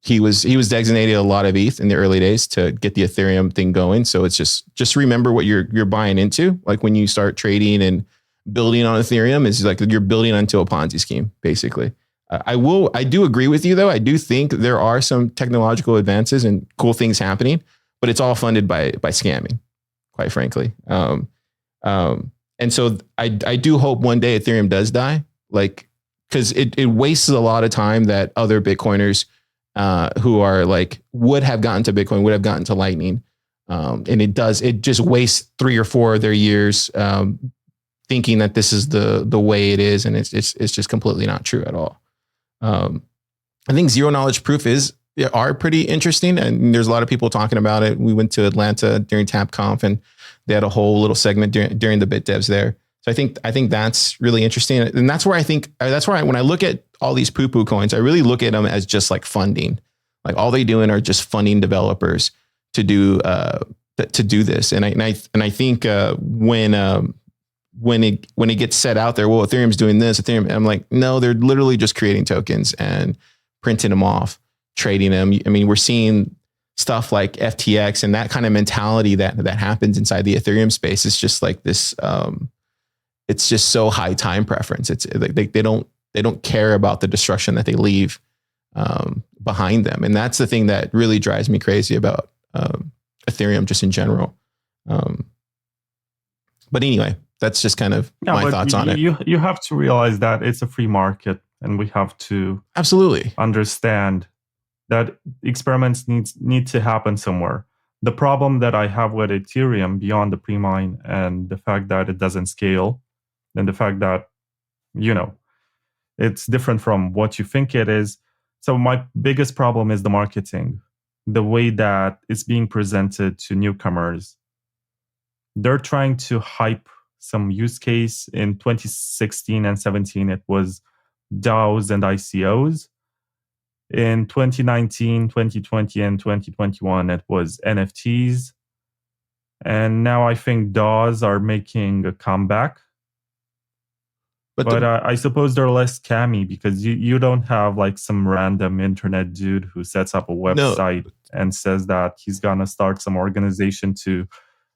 He was designated a lot of ETH in the early days to get the Ethereum thing going. So it's just remember what you're buying into. Like when you start trading and building on Ethereum, is like you're building onto a Ponzi scheme, basically. I do agree with you though. I do think there are some technological advances and cool things happening, but it's all funded by scamming, quite frankly. And so I do hope one day Ethereum does die, like, because it wastes a lot of time that other Bitcoiners who are like would have gotten to Bitcoin, would have gotten to Lightning. And it just wastes 3 or 4 of their years thinking that this is the way it is. And it's just completely not true at all. I think zero knowledge proof are pretty interesting. And there's a lot of people talking about it. We went to Atlanta during TapConf and they had a whole little segment during the Bit Devs there. So I think that's really interesting. And that's where when I look at all these poo-poo coins, I really look at them as just like funding. Like all they doing are just funding developers to do this. And I think when it gets set out there, well, Ethereum's doing this, I'm like, no, they're literally just creating tokens and printing them off, trading them. I mean, we're seeing stuff like FTX and that kind of mentality that happens inside the Ethereum space. It's just like this. It's just so high time preference. It's like they don't care about the destruction that they leave behind them, and that's the thing that really drives me crazy about Ethereum just in general. But anyway, That's just kind of Yeah, my but thoughts on it. you have to realize that it's a free market, and we have to Absolutely. understand that experiments need to happen somewhere. The problem that I have with Ethereum, beyond the pre-mine and the fact that it doesn't scale, and the fact that, you know, it's different from what you think it is. So my biggest problem is the marketing, the way that it's being presented to newcomers. They're trying to hype some use case. In 2016 and 17, it was DAOs and ICOs. In 2019, 2020, and 2021, it was NFTs. And now I think DAOs are making a comeback. But I suppose they're less scammy because you don't have like some random internet dude who sets up a website and says that he's going to start some organization to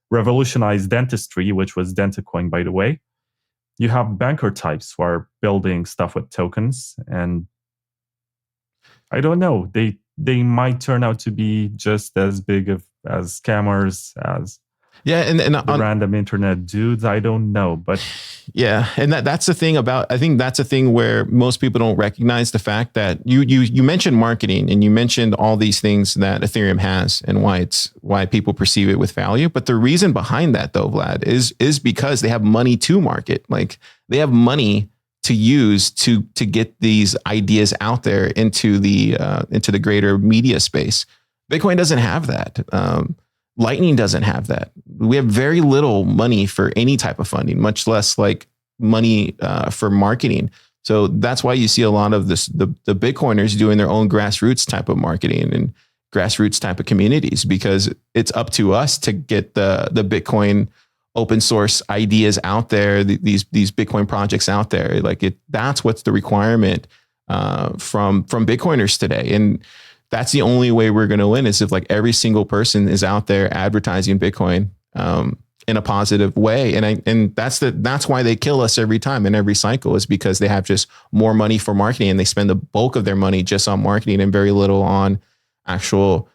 revolutionize dentistry, which was Dentacoin, by the way. You have banker types who are building stuff with tokens, and I don't know. They might turn out to be just as big as scammers as and the random internet dudes. I don't know, but yeah, and that's the thing about. I think that's a thing where most people don't recognize the fact that you mentioned marketing and you mentioned all these things that Ethereum has and why people perceive it with value. But the reason behind that, though, Vlad, is because they have money to market. Like they have money to use to get these ideas out there into the greater media space. Bitcoin doesn't have that. Lightning doesn't have that. We have very little money for any type of funding, much less like money for marketing. So that's why you see a lot of this, the Bitcoiners doing their own grassroots type of marketing and grassroots type of communities, because it's up to us to get the Bitcoin open source ideas out there, these Bitcoin projects out there. Like that's what's the requirement from Bitcoiners today. And that's the only way we're going to win, is if like every single person is out there advertising Bitcoin in a positive way. And that's why they kill us every time in every cycle, is because they have just more money for marketing, and they spend the bulk of their money just on marketing and very little on actual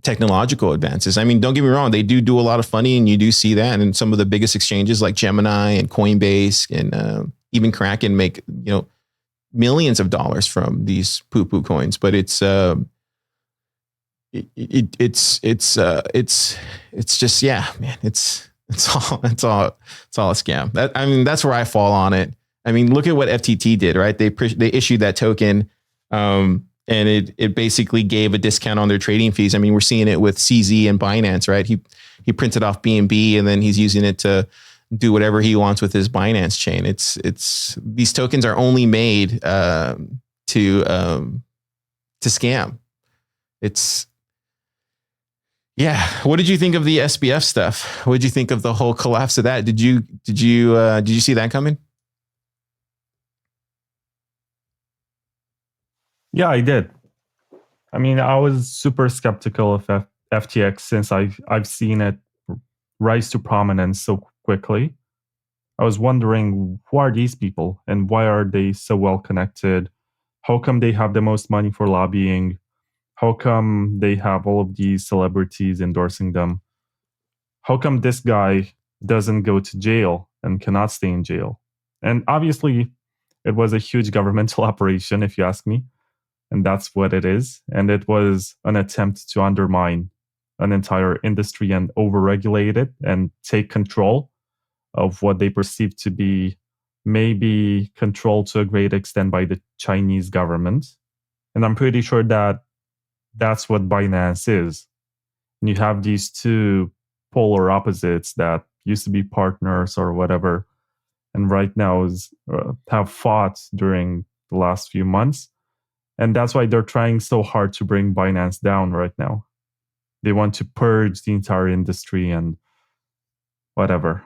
technological advances. I mean, don't get me wrong, they do a lot of funding, and you do see that. And some of the biggest exchanges like Gemini and Coinbase and even Kraken make, millions of dollars from these poo-poo coins, but it's just, yeah, man, it's all a scam. That's where I fall on it. I mean, look at what FTT did, right? They issued that token, and it basically gave a discount on their trading fees. I mean, we're seeing it with CZ and Binance, right? He printed off BNB, and then he's using it to do whatever he wants with his Binance chain. It's these tokens are only made to scam. It's, yeah. What did you think of the SBF stuff? What did you think of the whole collapse of that? Did you see that coming? Yeah, I did. I mean, I was super skeptical of FTX since I've seen it rise to prominence so quickly. I was wondering, who are these people and why are they so well connected? How come they have the most money for lobbying? How come they have all of these celebrities endorsing them? How come this guy doesn't go to jail and cannot stay in jail? And obviously, it was a huge governmental operation, if you ask me. And that's what it is. And it was an attempt to undermine an entire industry and overregulate it and take control of what they perceive to be maybe controlled to a great extent by the Chinese government. And I'm pretty sure that that's what Binance is. And you have these two polar opposites that used to be partners or whatever, and right now have fought during the last few months. And that's why they're trying so hard to bring Binance down right now. They want to purge the entire industry and whatever.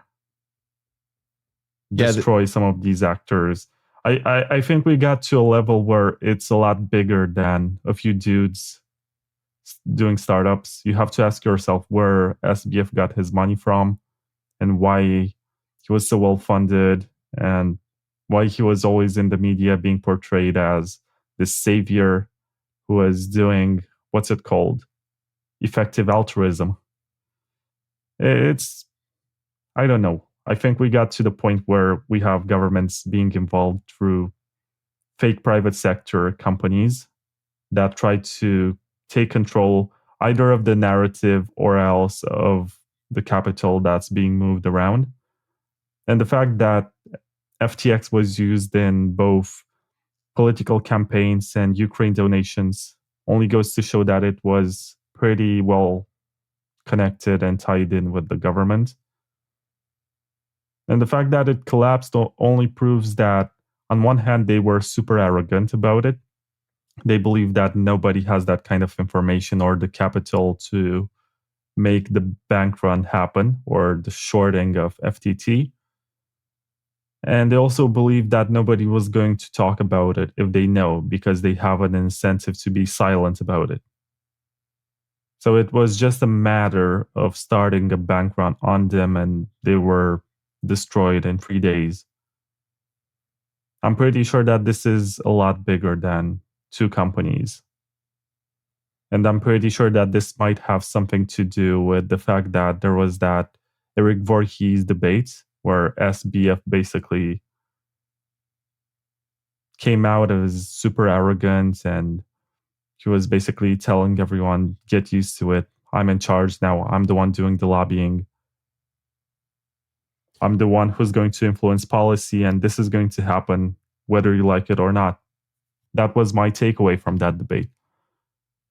Destroy some of these actors. I think we got to a level where it's a lot bigger than a few dudes doing startups. You have to ask yourself where SBF got his money from and why he was so well funded and why he was always in the media being portrayed as this savior who was doing, what's it called? Effective altruism. I I don't know. I think we got to the point where we have governments being involved through fake private sector companies that try to take control either of the narrative or else of the capital that's being moved around. And the fact that FTX was used in both political campaigns and Ukraine donations only goes to show that it was pretty well connected and tied in with the government. And the fact that it collapsed only proves that, on one hand, they were super arrogant about it. They believe that nobody has that kind of information or the capital to make the bank run happen or the shorting of FTT. And they also believe that nobody was going to talk about it if they know, because they have an incentive to be silent about it. So it was just a matter of starting a bank run on them, and they were destroyed in 3 days. I'm pretty sure that this is a lot bigger than 2 companies. And I'm pretty sure that this might have something to do with the fact that there was that Eric Voorhees debate where SBF basically came out as super arrogant, and he was basically telling everyone, get used to it. I'm in charge now. I'm the one doing the lobbying. I'm the one who's going to influence policy, and this is going to happen whether you like it or not. That was my takeaway from that debate.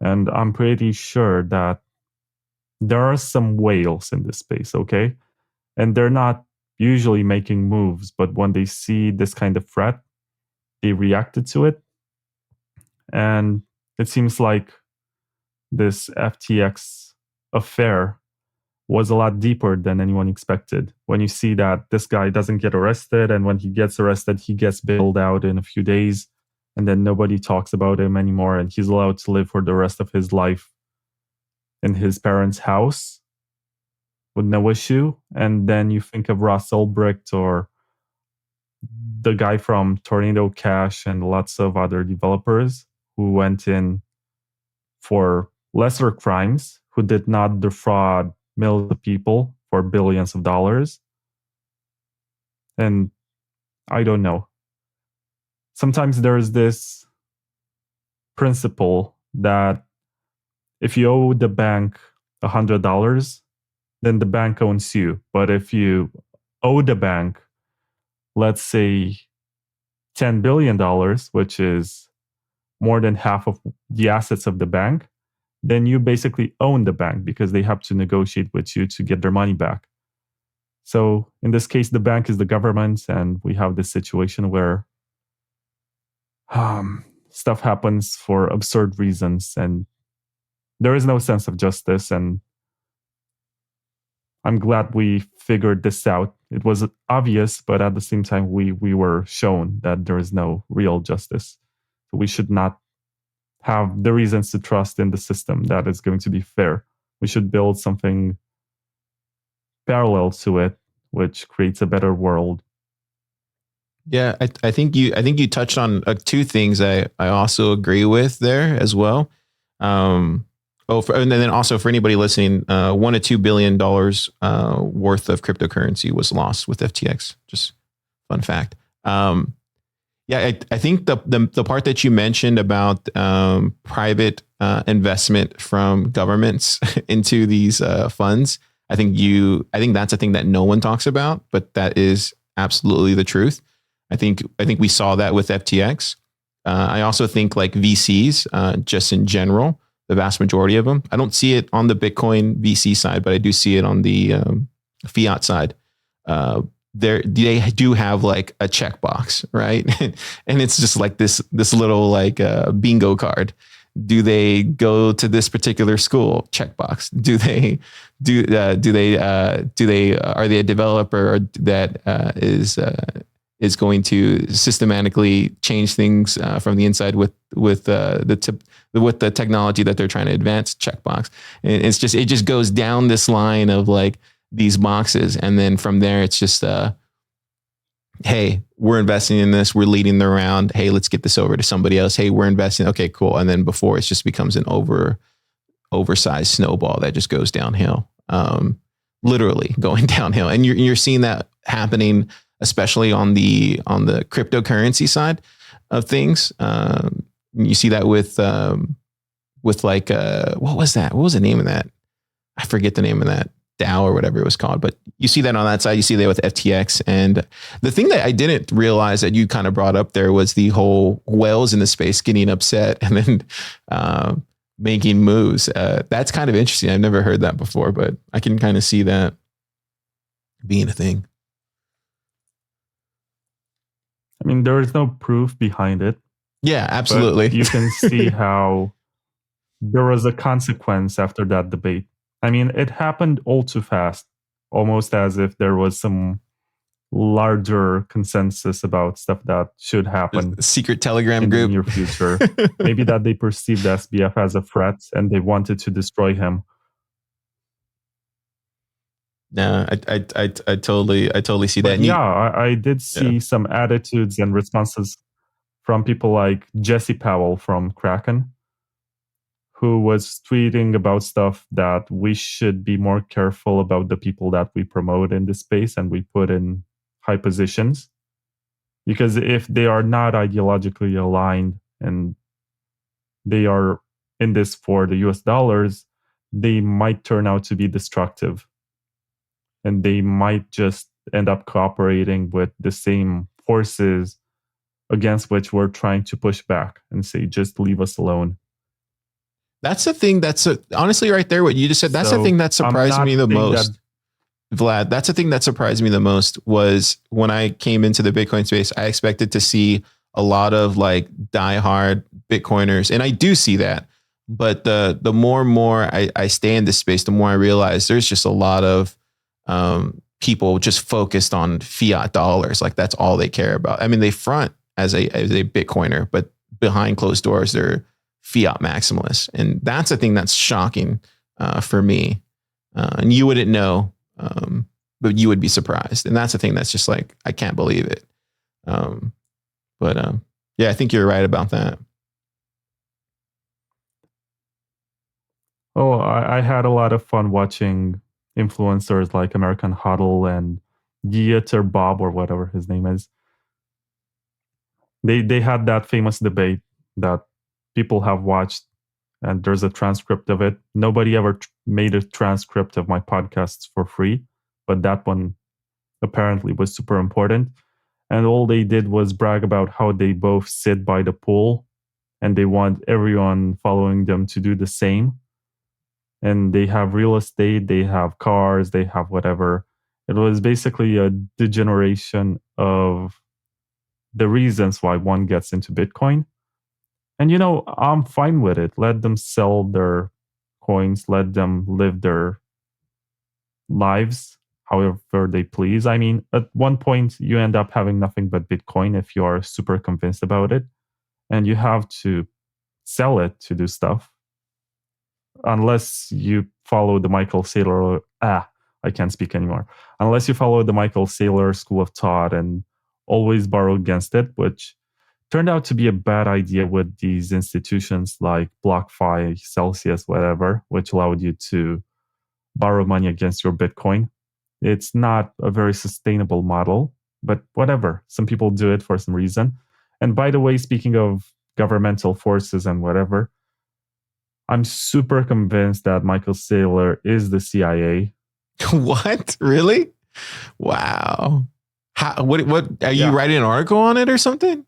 And I'm pretty sure that there are some whales in this space, okay? And they're not usually making moves, but when they see this kind of threat, they reacted to it. And it seems like this FTX affair was a lot deeper than anyone expected. When you see that this guy doesn't get arrested, and when he gets arrested, he gets bailed out in a few days, and then nobody talks about him anymore, and he's allowed to live for the rest of his life in his parents' house with no issue. And then you think of Ross Ulbricht or the guy from Tornado Cash and lots of other developers who went in for lesser crimes, who did not defraud millions of people for billions of dollars. And I don't know. Sometimes there's this principle that if you owe the bank $100, then the bank owns you. But if you owe the bank, let's say $10 billion, which is more than half of the assets of the bank, then you basically own the bank because they have to negotiate with you to get their money back. So in this case, the bank is the government, and we have this situation where stuff happens for absurd reasons, and there is no sense of justice. And I'm glad we figured this out. It was obvious, but at the same time, we were shown that there is no real justice. So we should not have the reasons to trust in the system that is going to be fair. We should build something parallel to it, which creates a better world. Yeah, I think you touched on 2 things I also agree with there as well. And then also for anybody listening, $1 to $2 billion worth of cryptocurrency was lost with FTX. Just fun fact. Yeah, I think the part that you mentioned about private investment from governments into these funds, I think that's a thing that no one talks about, but that is absolutely the truth. I think we saw that with FTX. I also think like VCs, just in general, the vast majority of them. I don't see it on the Bitcoin VC side, but I do see it on the fiat side. They do have like a checkbox, right? And it's just like this little like bingo card. Do they go to this particular school? Checkbox. Are they a developer that is going to systematically change things from the inside with the technology that they're trying to advance? Checkbox. And it just goes down this line of like these boxes, and then from there it's just hey, we're investing in this, we're leading the round, hey, let's get this over to somebody else, hey, we're investing, okay, cool. And then before it just becomes an oversized snowball that just goes downhill. literally going downhill. And you're seeing that happening, especially on the cryptocurrency side of things. You see that with like what was that? What was the name of that? I forget the name of that DAO or whatever it was called, but you see that on that side. You see that with FTX. And the thing that I didn't realize that you kind of brought up there was the whole whales in the space getting upset and then making moves. That's kind of interesting. I've never heard that before, but I can kind of see that being a thing. I mean, there is no proof behind it. Yeah, absolutely. You can see how there was a consequence after that debate. I mean, it happened all too fast, almost as if there was some larger consensus about stuff that should happen. Secret Telegram in group. the near future. Maybe that they perceived SBF as a threat and they wanted to destroy him. No, I totally see that. But yeah, I did see some attitudes and responses from people like Jesse Powell from Kraken, who was tweeting about stuff that we should be more careful about the people that we promote in this space and we put in high positions. Because if they are not ideologically aligned and they are in this for the US dollars, they might turn out to be destructive. And they might just end up cooperating with the same forces against which we're trying to push back and say, just leave us alone. That's the thing honestly right there, what you just said, that's the thing that surprised me the most. Vlad, that's the thing that surprised me the most was when I came into the Bitcoin space, I expected to see a lot of like diehard Bitcoiners. And I do see that. But the more and more I stay in this space, the more I realize there's just a lot of people just focused on fiat dollars. Like that's all they care about. I mean, they front as a Bitcoiner, but behind closed doors, they're fiat maximalists. And that's the thing that's shocking for me. And you wouldn't know, but you would be surprised. And that's the thing that's just like, I can't believe it. Yeah, I think you're right about that. Oh, I had a lot of fun watching influencers like American Huddle and Dieter Bob or whatever his name is. They had that famous debate that people have watched, and there's a transcript of it. Nobody ever made a transcript of my podcasts for free, but that one apparently was super important. And all they did was brag about how they both sit by the pool and they want everyone following them to do the same. And they have real estate, they have cars, they have whatever. It was basically a degeneration of the reasons why one gets into Bitcoin. And, I'm fine with it. Let them sell their coins, let them live their lives however they please. I mean, at one point, you end up having nothing but Bitcoin if you are super convinced about it. And you have to sell it to do stuff. Unless you follow the Michael Saylor, I can't speak anymore. Unless you follow the Michael Saylor school of thought and always borrow against it, which turned out to be a bad idea with these institutions like BlockFi, Celsius, whatever, which allowed you to borrow money against your Bitcoin. It's not a very sustainable model, but whatever. Some people do it for some reason. And by the way, speaking of governmental forces and whatever, I'm super convinced that Michael Saylor is the CIA. What? Really? Wow. What are you writing an article on it or something?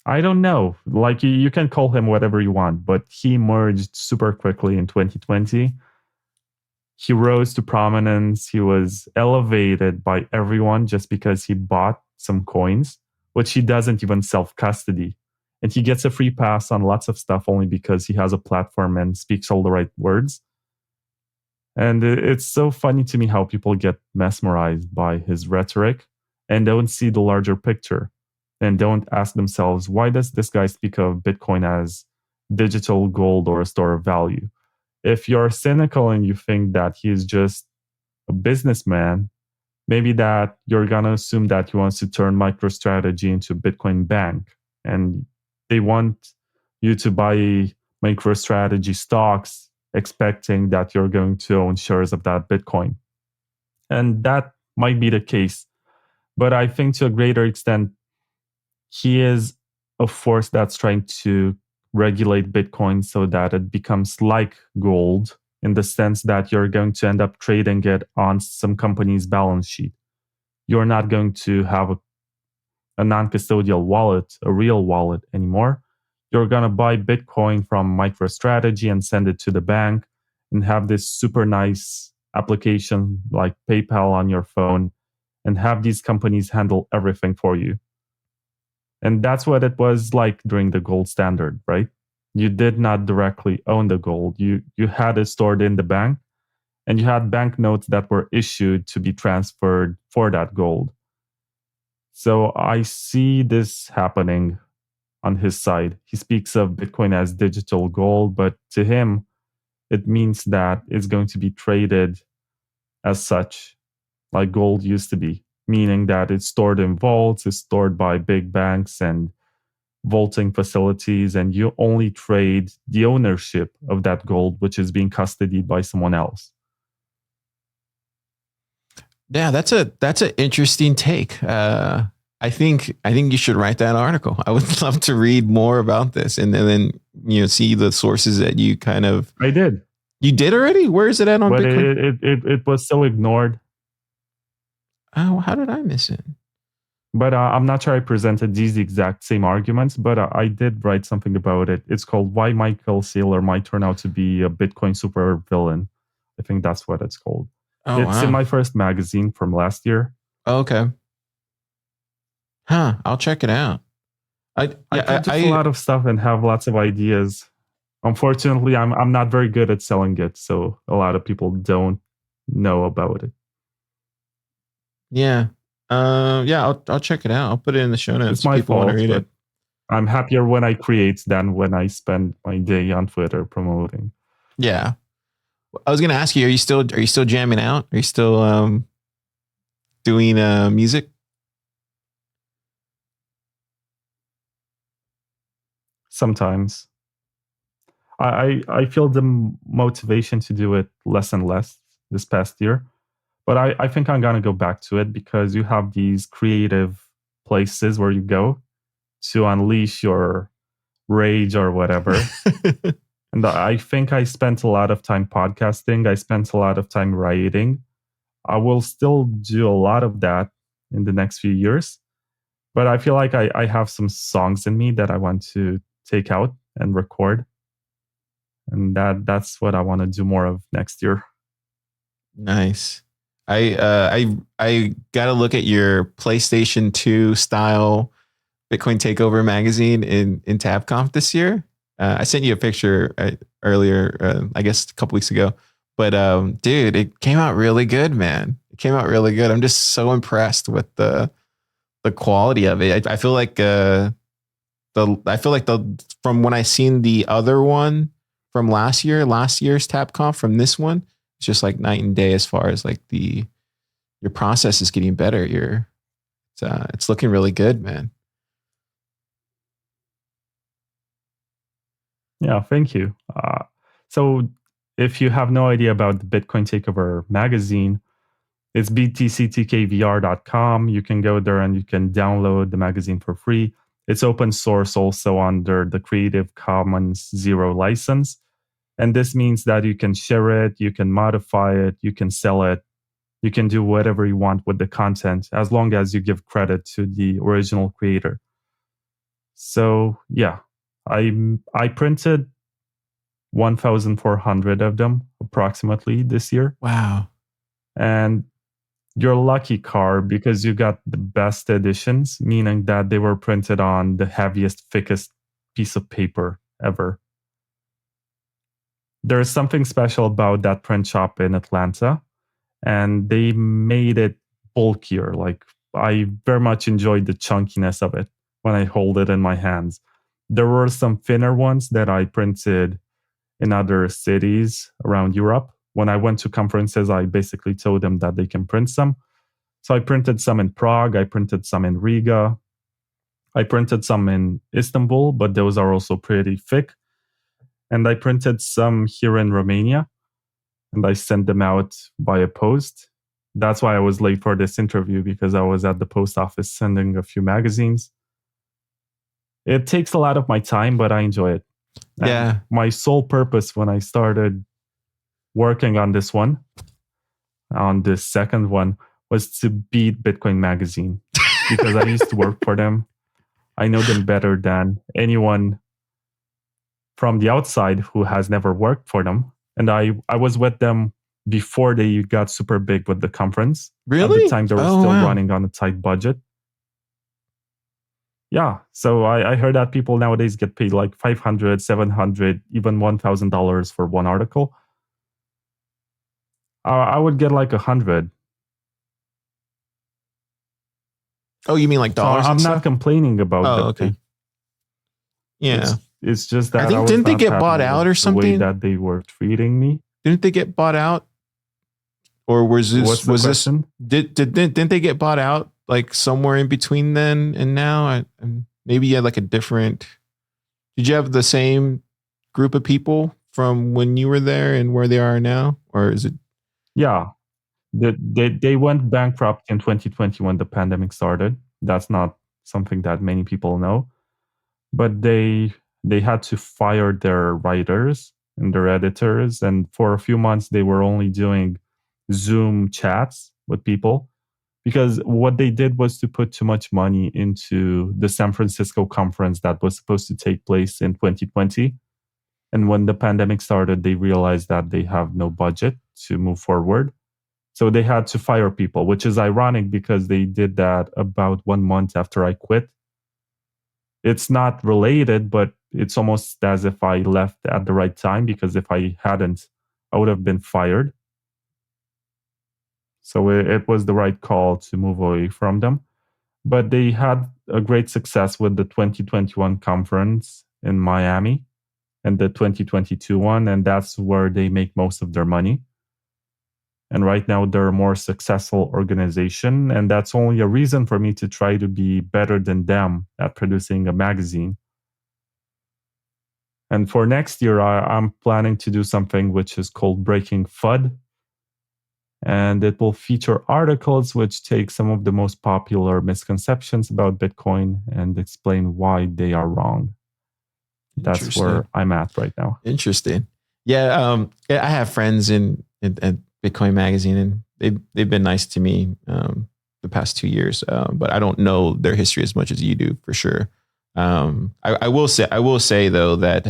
I don't know. Like you can call him whatever you want, but he emerged super quickly in 2020. He rose to prominence. He was elevated by everyone just because he bought some coins, which he doesn't even self-custody. And he gets a free pass on lots of stuff only because he has a platform and speaks all the right words. And it's so funny to me how people get mesmerized by his rhetoric and don't see the larger picture and don't ask themselves, why does this guy speak of Bitcoin as digital gold or a store of value? If you're cynical and you think that he's just a businessman, maybe that you're going to assume that he wants to turn MicroStrategy into a Bitcoin bank. And they want you to buy MicroStrategy stocks expecting that you're going to own shares of that Bitcoin. And that might be the case. But I think to a greater extent, he is a force that's trying to regulate Bitcoin so that it becomes like gold, in the sense that you're going to end up trading it on some company's balance sheet. You're not going to have a non-custodial wallet, a real wallet anymore. You're going to buy Bitcoin from MicroStrategy and send it to the bank and have this super nice application like PayPal on your phone and have these companies handle everything for you. And that's what it was like during the gold standard, right? You did not directly own the gold. You had it stored in the bank, and you had banknotes that were issued to be transferred for that gold. So I see this happening on his side. He speaks of Bitcoin as digital gold, but to him, it means that it's going to be traded as such, like gold used to be, meaning that it's stored in vaults, it's stored by big banks and vaulting facilities, and you only trade the ownership of that gold, which is being custodied by someone else. Yeah, that's an interesting take. I think you should write that article. I would love to read more about this, and then see the sources that you kind of. I did. You did already? Where is it at on but Bitcoin? It was so ignored. Oh, how did I miss it? But I'm not sure I presented these exact same arguments, but I did write something about it. It's called Why Michael Saylor Might Turn Out to Be a Bitcoin Super Villain. I think that's what it's called. Oh, it's in my first magazine from last year. Oh, okay. Huh. I'll check it out. I do a lot of stuff and have lots of ideas. Unfortunately, I'm not very good at selling it, so a lot of people don't know about it. Yeah. I'll check it out. I'll put it in the show notes. It's my people fault, want to read it. I'm happier when I create than when I spend my day on Twitter promoting. Yeah. I was gonna ask you, are you still jamming out? Are you still doing music? Sometimes. I feel the motivation to do it less and less this past year. But I think I'm going to go back to it because you have these creative places where you go to unleash your rage or whatever. And I think I spent a lot of time podcasting. I spent a lot of time writing. I will still do a lot of that in the next few years. But I feel like I have some songs in me that I want to take out and record. And that's what I want to do more of next year. Nice. I got to look at your PlayStation 2 style Bitcoin Takeover magazine in TabConf this year. I sent you a picture earlier, I guess a couple weeks ago. But dude, it came out really good, man. It came out really good. I'm just so impressed with the quality of it. I feel like from when I seen the other one from last year's TabConf from this one, it's just like night and day as far as like your process is getting better. It's looking really good, man. Yeah, thank you. So if you have no idea about the Bitcoin Takeover magazine, it's btctkvr.com. You can go there and you can download the magazine for free. It's open source also under the Creative Commons Zero license. And this means that you can share it, you can modify it, you can sell it, you can do whatever you want with the content as long as you give credit to the original creator. So yeah, I printed 1,400 of them approximately this year. Wow. And you're lucky, Car, because you got the best editions, meaning that they were printed on the heaviest, thickest piece of paper ever. There's something special about that print shop in Atlanta, and they made it bulkier. Like, I very much enjoyed the chunkiness of it when I hold it in my hands. There were some thinner ones that I printed in other cities around Europe. When I went to conferences, I basically told them that they can print some. So I printed some in Prague, I printed some in Riga, I printed some in Istanbul, but those are also pretty thick. And I printed some here in Romania and I sent them out via post. That's why I was late for this interview, because I was at the post office sending a few magazines. It takes a lot of my time, but I enjoy it. Yeah. And my sole purpose when I started working on this second one, was to beat Bitcoin Magazine, because I used to work for them. I know them better than anyone from the outside who has never worked for them. And I was with them before they got super big with the conference. Really? At the time, they were still running on a tight budget. Yeah. So I heard that people nowadays get paid like $500, $700, even $1,000 for one article. I would get like 100. Oh, you mean like dollars? So I'm and not stuff? complaining about Oh, the okay. pay. Yeah. It's just that I think was didn't they not get bought happy out with or the way something? that they were treating me. Didn't they get bought out? Or was this What's the question? didn't they get bought out like somewhere in between then and now? Maybe you had like a different. Did you have the same group of people from when you were there and where they are now, or is it? Yeah, they went bankrupt in 2020 when the pandemic started. That's not something that many people know, but they had to fire their writers and their editors, and for a few months they were only doing Zoom chats with people, because what they did was to put too much money into the San Francisco conference that was supposed to take place in 2020. And when the pandemic started, they realized that they have no budget to move forward. So they had to fire people, which is ironic because they did that about 1 month after I quit. It's not related, but it's almost as if I left at the right time, because if I hadn't, I would have been fired. So it was the right call to move away from them. But they had a great success with the 2021 conference in Miami and the 2022 one, and that's where they make most of their money. And right now they're a more successful organization, and that's only a reason for me to try to be better than them at producing a magazine. And for next year, I'm planning to do something which is called Breaking FUD. And it will feature articles which take some of the most popular misconceptions about Bitcoin and explain why they are wrong. That's where I'm at right now. Interesting. Yeah, I have friends in Bitcoin Magazine, and they've been nice to me the past 2 years. But I don't know their history as much as you do, for sure. I will say though that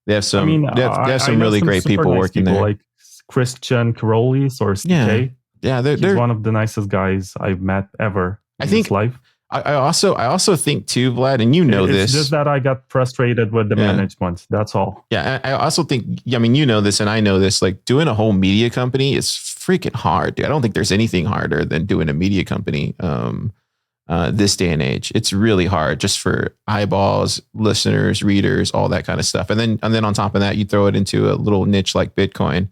they have some they have some really great people working there, like Christian Carolis or CK. Yeah, he's one of the nicest guys I've met ever in his life. I also think too, Vlad, and it's this. It's just that I got frustrated with the management. That's all. Yeah, I also think, I mean, this, and I know this, like doing a whole media company is freaking hard, dude. I don't think there's anything harder than doing a media company this day and age. It's really hard just for eyeballs, listeners, readers, all that kind of stuff. And then on top of that, you throw it into a little niche like Bitcoin.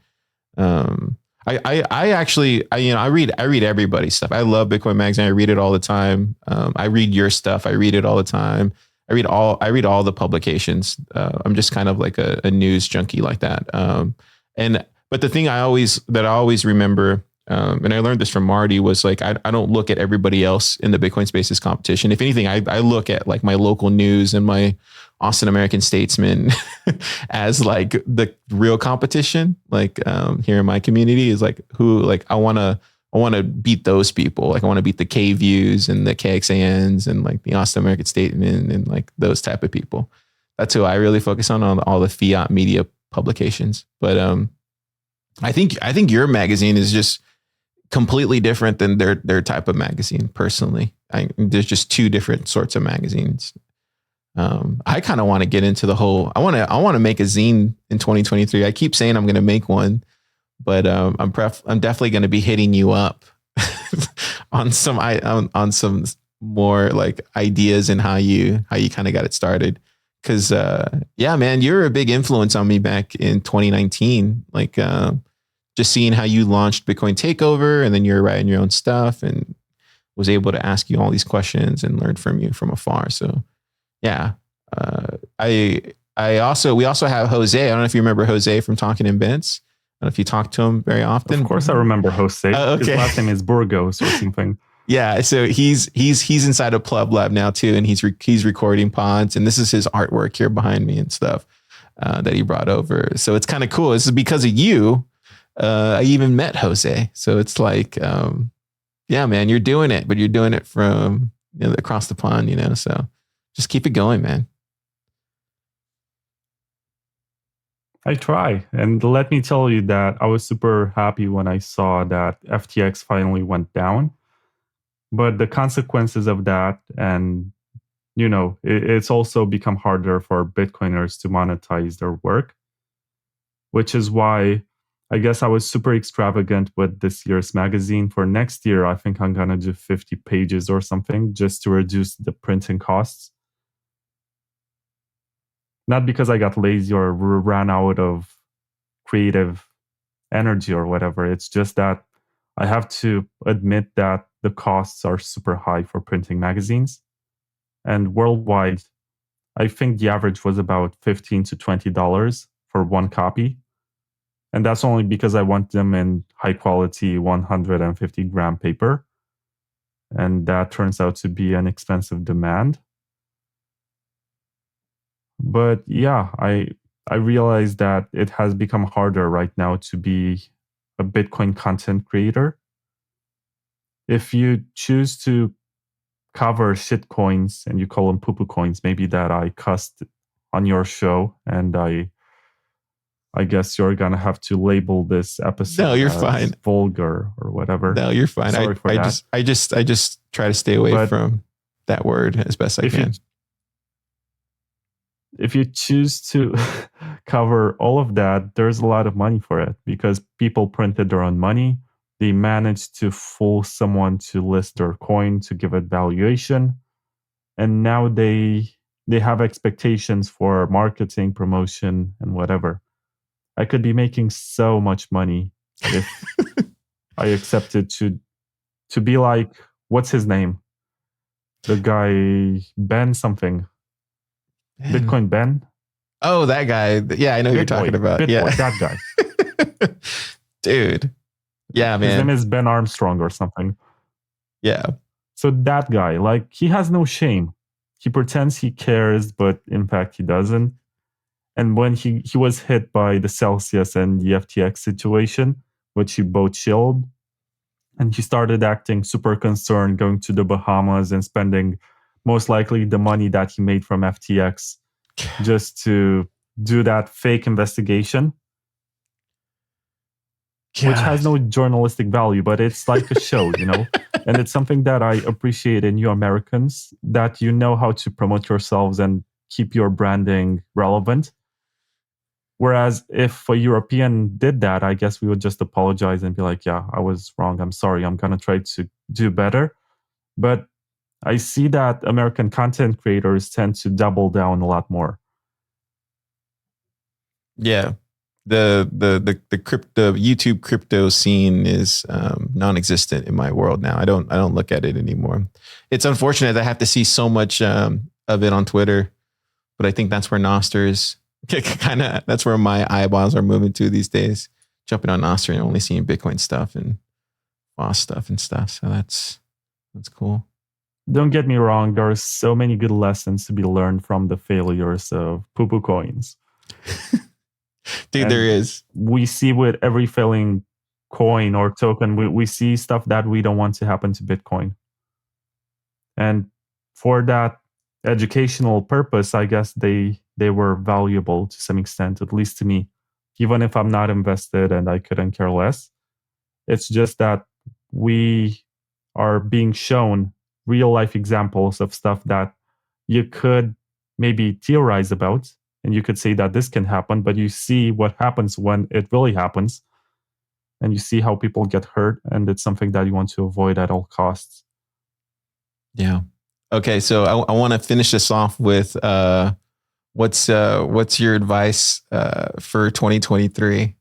I actually read everybody's stuff. I love Bitcoin Magazine. I read it all the time. I read your stuff. I read it all the time. I read all the publications. I'm just kind of like a news junkie like that. But the thing I always remember, and I learned this from Marty, was like, I don't look at everybody else in the Bitcoin space as competition. If anything, I look at like my local news and my Austin American Statesman as like the real competition. Like here in my community is like I want to beat those people. Like I want to beat the K Views and the KXANs and like the Austin American Statesman and like those type of people. That's who I really focus on all the fiat media publications. But I think your magazine is just completely different than their type of magazine. Personally, there's just two different sorts of magazines. I kind of want to get into the whole. I want to make a zine in 2023. I keep saying I'm going to make one, but I'm definitely going to be hitting you up on some more like ideas and how you kind of got it started. Because yeah, man, you're a big influence on me back in 2019. Like just seeing how you launched Bitcoin Takeover, and then you're writing your own stuff, and was able to ask you all these questions and learn from you from afar. So. Yeah, we also have Jose. I don't know if you remember Jose from Talking in Bits. I don't know if you talk to him very often. Of course, I remember Jose. Okay. His last name is Burgos or something. Yeah, so he's inside of Pleb Lab now too, and he's recording pods, and this is his artwork here behind me and stuff that he brought over. So it's kind of cool. This is because of you. I even met Jose, so it's like, yeah, man, you're doing it, but you're doing it from across the pond, So just keep it going, man. I try. And let me tell you that I was super happy when I saw that FTX finally went down. But the consequences of that, and, it's also become harder for Bitcoiners to monetize their work, which is why I guess I was super extravagant with this year's magazine. For next year, I think I'm going to do 50 pages or something just to reduce the printing costs. Not because I got lazy or ran out of creative energy or whatever. It's just that I have to admit that the costs are super high for printing magazines. And worldwide, I think the average was about $15 to $20 for one copy. And that's only because I want them in high quality 150 gram paper. And that turns out to be an expensive demand. But yeah, I realize that it has become harder right now to be a Bitcoin content creator. If you choose to cover shit coins and you call them poo-poo coins, maybe that I cussed on your show, and I guess you're gonna have to label this episode. No, you're as fine. Vulgar or whatever. No, you're fine. Sorry for that. I just try to stay away from that word as best I can. If you choose to cover all of that, there's a lot of money for it because people printed their own money. They managed to fool someone to list their coin to give it valuation. And now they have expectations for marketing, promotion, and whatever. I could be making so much money if I accepted to be like, what's his name? The guy, Ben something. Bitcoin Ben? Oh, that guy. Yeah, I know who you're talking about. Bitboy, Yeah. that guy. Dude. Yeah, man. His name is Ben Armstrong or something. Yeah. So that guy, like, he has no shame. He pretends he cares, but in fact, he doesn't. And when he was hit by the Celsius and the FTX situation, which he both chilled, and he started acting super concerned, going to the Bahamas and spending most likely the money that he made from FTX just to do that fake investigation, which has no journalistic value, but it's like a show, And it's something that I appreciate in you Americans, that you know how to promote yourselves and keep your branding relevant. Whereas if a European did that, I guess we would just apologize and be like, yeah, I was wrong. I'm sorry. I'm going to try to do better. But I see that American content creators tend to double down a lot more. Yeah. The YouTube crypto scene is non-existent in my world now. I don't look at it anymore. It's unfortunate that I have to see so much of it on Twitter, but I think that's where Nosters that's where my eyeballs are moving to these days. Jumping on Noster and only seeing Bitcoin stuff and Boss stuff and stuff. So that's cool. Don't get me wrong. There are so many good lessons to be learned from the failures of poo-poo coins. Dude, and there is. We see with every failing coin or token, we see stuff that we don't want to happen to Bitcoin. And for that educational purpose, I guess they were valuable to some extent, at least to me, even if I'm not invested and I couldn't care less. It's just that we are being shown real life examples of stuff that you could maybe theorize about, and you could say that this can happen, but you see what happens when it really happens, and you see how people get hurt, and it's something that you want to avoid at all costs. Yeah. Okay, so I want to finish this off with what's your advice for 2023?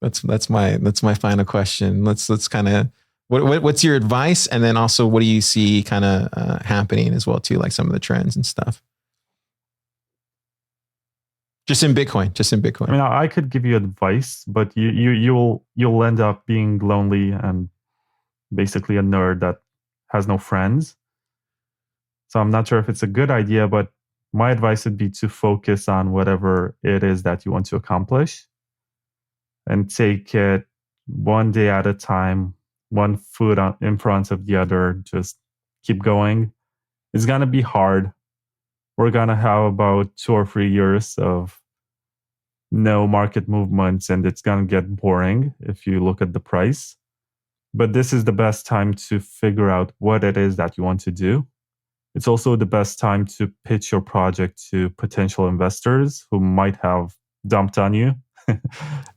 That's my final question. Let's kind of what's your advice, and then also what do you see kind of happening as well too, like some of the trends and stuff. Just in Bitcoin. Just in Bitcoin. I mean, I could give you advice, but you'll end up being lonely and basically a nerd that has no friends. So I'm not sure if it's a good idea, but my advice would be to focus on whatever it is that you want to accomplish and take it one day at a time, one foot in front of the other. Just keep going. It's going to be hard. We're going to have about 2 or 3 years of no market movements, and it's going to get boring if you look at the price. But this is the best time to figure out what it is that you want to do. It's also the best time to pitch your project to potential investors who might have dumped on you.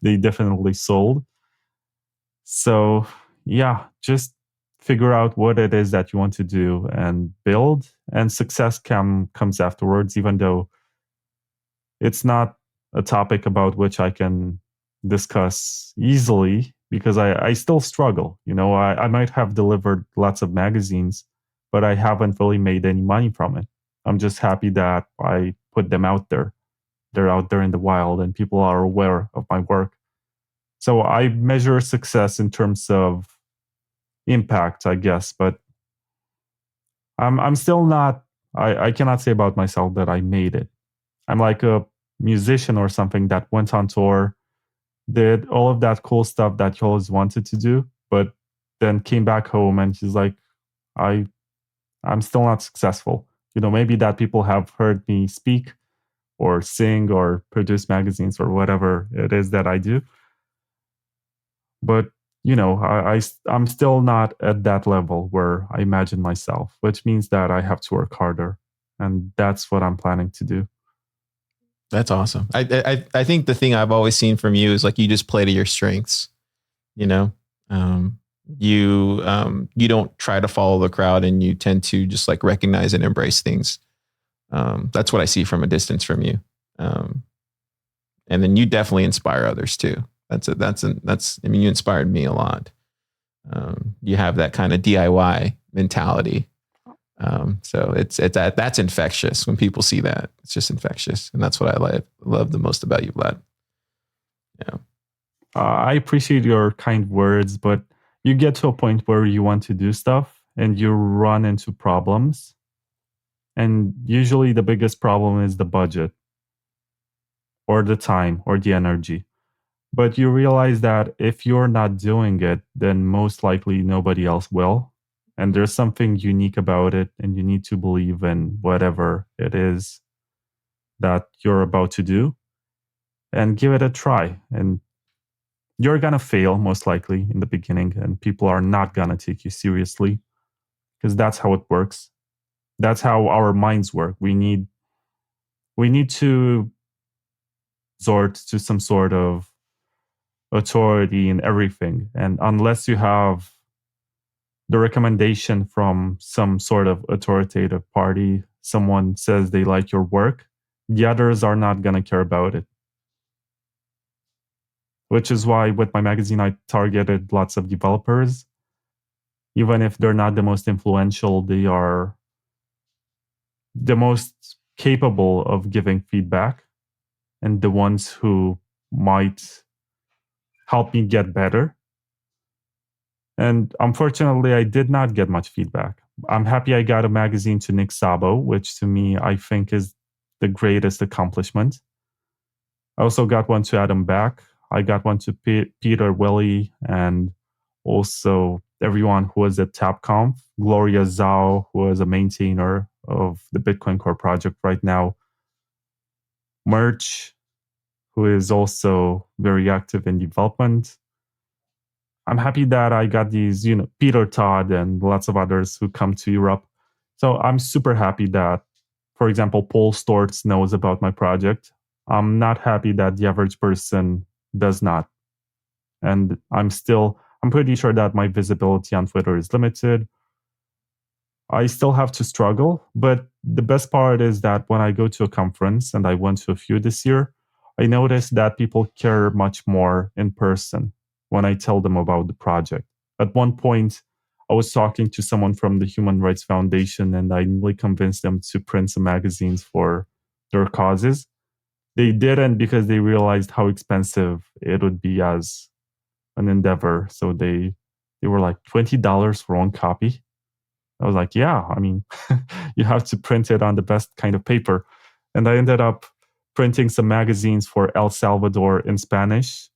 They definitely sold. So, yeah, just figure out what it is that you want to do and build. And success comes afterwards, even though it's not a topic about which I can discuss easily because I still struggle. You know, I might have delivered lots of magazines, but I haven't really made any money from it. I'm just happy that I put them out there. They're out there in the wild and people are aware of my work. So I measure success in terms of impact, I guess, but I'm still not, I cannot say about myself that I made it. I'm like a musician or something that went on tour, did all of that cool stuff that you always wanted to do, but then came back home and she's like, I'm still not successful. You know, maybe that people have heard me speak or sing or produce magazines or whatever it is that I do. But, you know, I'm still not at that level where I imagine myself, which means that I have to work harder. And that's what I'm planning to do. That's awesome. I think the thing I've always seen from you is like you just play to your strengths. You know, you don't try to follow the crowd, and you tend to just like recognize and embrace things. That's what I see from a distance from you. And then you definitely inspire others too. I mean, you inspired me a lot. You have that kind of DIY mentality. So that's infectious. When people see that, it's just infectious. And that's what I love the most about you, Vlad. Yeah. I appreciate your kind words, but you get to a point where you want to do stuff and you run into problems. And usually the biggest problem is the budget or the time or the energy. But you realize that if you're not doing it, then most likely nobody else will. And there's something unique about it, and you need to believe in whatever it is that you're about to do and give it a try. And you're going to fail most likely in the beginning, and people are not going to take you seriously because that's how it works. That's how our minds work. We need to resort to some sort of authority in everything. And unless you have the recommendation from some sort of authoritative party, someone says they like your work, the others are not going to care about it. Which is why with my magazine, I targeted lots of developers. Even if they're not the most influential, they are the most capable of giving feedback and the ones who might help me get better. And unfortunately, I did not get much feedback. I'm happy I got a magazine to Nick Szabo, which to me, I think is the greatest accomplishment. I also got one to Adam Back. I got one to Peter Willie, and also everyone who was at TapConf. Gloria Zhao, who is a maintainer of the Bitcoin Core project right now. Merch, who is also very active in development. I'm happy that I got these, Peter Todd and lots of others who come to Europe. So I'm super happy that, for example, Paul Stortz knows about my project. I'm not happy that the average person does not. And I'm pretty sure that my visibility on Twitter is limited. I still have to struggle, but the best part is that when I go to a conference, and I went to a few this year, I noticed that people care much more in person when I tell them about the project. At one point, I was talking to someone from the Human Rights Foundation, and I nearly convinced them to print some magazines for their causes. They didn't because they realized how expensive it would be as an endeavor. So they were like $20 for one copy. I was like, yeah, I mean, you have to print it on the best kind of paper. And I ended up printing some magazines for El Salvador in Spanish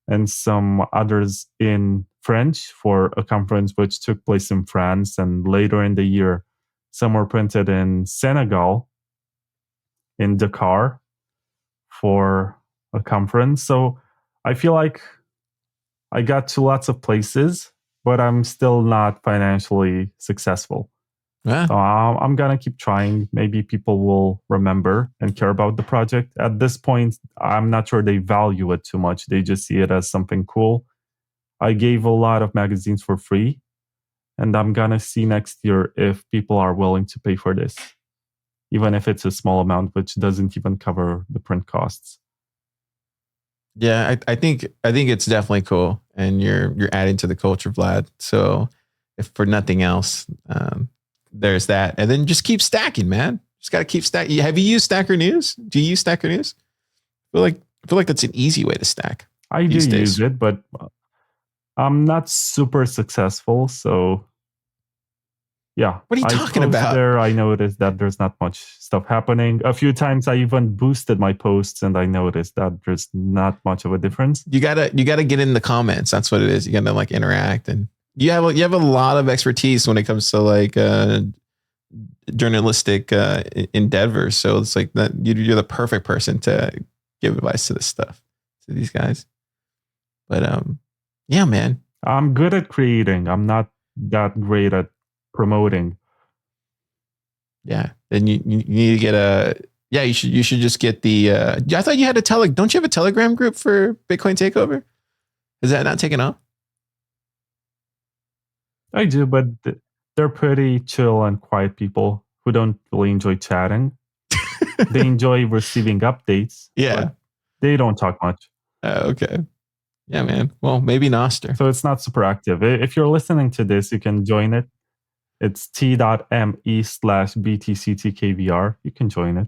and some others in French for a conference which took place in France. And later in the year, some were printed in Senegal, in Dakar, for a conference. So I feel like I got to lots of places, but I'm still not financially successful. Yeah. So I'm gonna keep trying. Maybe people will remember and care about the project. At this point, I'm not sure they value it too much. They just see it as something cool. I gave a lot of magazines for free, and I'm gonna see next year if people are willing to pay for this, even if it's a small amount, which doesn't even cover the print costs. Yeah, I think it's definitely cool, and you're adding to the culture, Vlad. So, if for nothing else, there's that, and then just keep stacking, man. Just got to keep stacking. Have you used Stacker News? Do you use Stacker News? I feel like that's an easy way to stack. I do These days. use it, but I'm not super successful. So yeah. What are you talking post about? There, I noticed that there's not much stuff happening. A few times I even boosted my posts and I noticed that there's not much of a difference. You gotta get in the comments. That's what it is. You gotta like interact, and you have a lot of expertise when it comes to like journalistic endeavors. So it's like that you're the perfect person to give advice to this stuff to these guys. But yeah, man. I'm good at creating. I'm not that great at promoting. Yeah. Then you need to get a you should just get the I thought you had a don't you have a Telegram group for Bitcoin Takeover? Is that not taken off? I do, but they're pretty chill and quiet people who don't really enjoy chatting. They enjoy receiving updates. Yeah. But they don't talk much. Okay. Yeah, man. Well, maybe Noster. So it's not super active. If you're listening to this, you can join it. It's t.me/btctkvr. You can join it.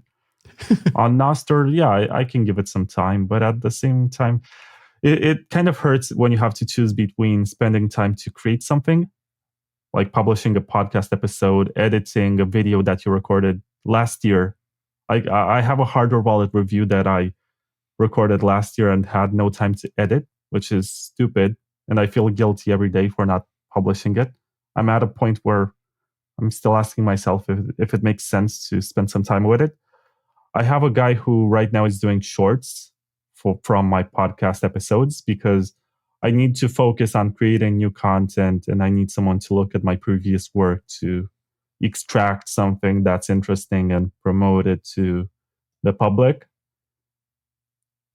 On Noster, yeah, I can give it some time. But at the same time, it kind of hurts when you have to choose between spending time to create something, like publishing a podcast episode, editing a video that you recorded last year. I have a hardware wallet review that I recorded last year and had no time to edit, which is stupid. And I feel guilty every day for not publishing it. I'm at a point where I'm still asking myself if it makes sense to spend some time with it. I have a guy who right now is doing shorts from my podcast episodes because I need to focus on creating new content and I need someone to look at my previous work to extract something that's interesting and promote it to the public.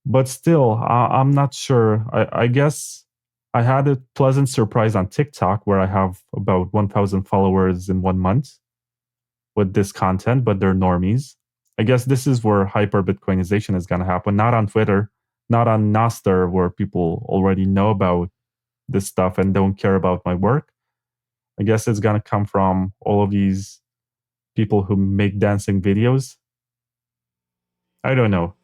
But still, I'm not sure. I guess I had a pleasant surprise on TikTok where I have about 1,000 followers in 1 month with this content, but they're normies. I guess this is where hyper Bitcoinization is going to happen, not on Twitter, not on Nostr, where people already know about this stuff and don't care about my work. I guess it's going to come from all of these people who make dancing videos. I don't know.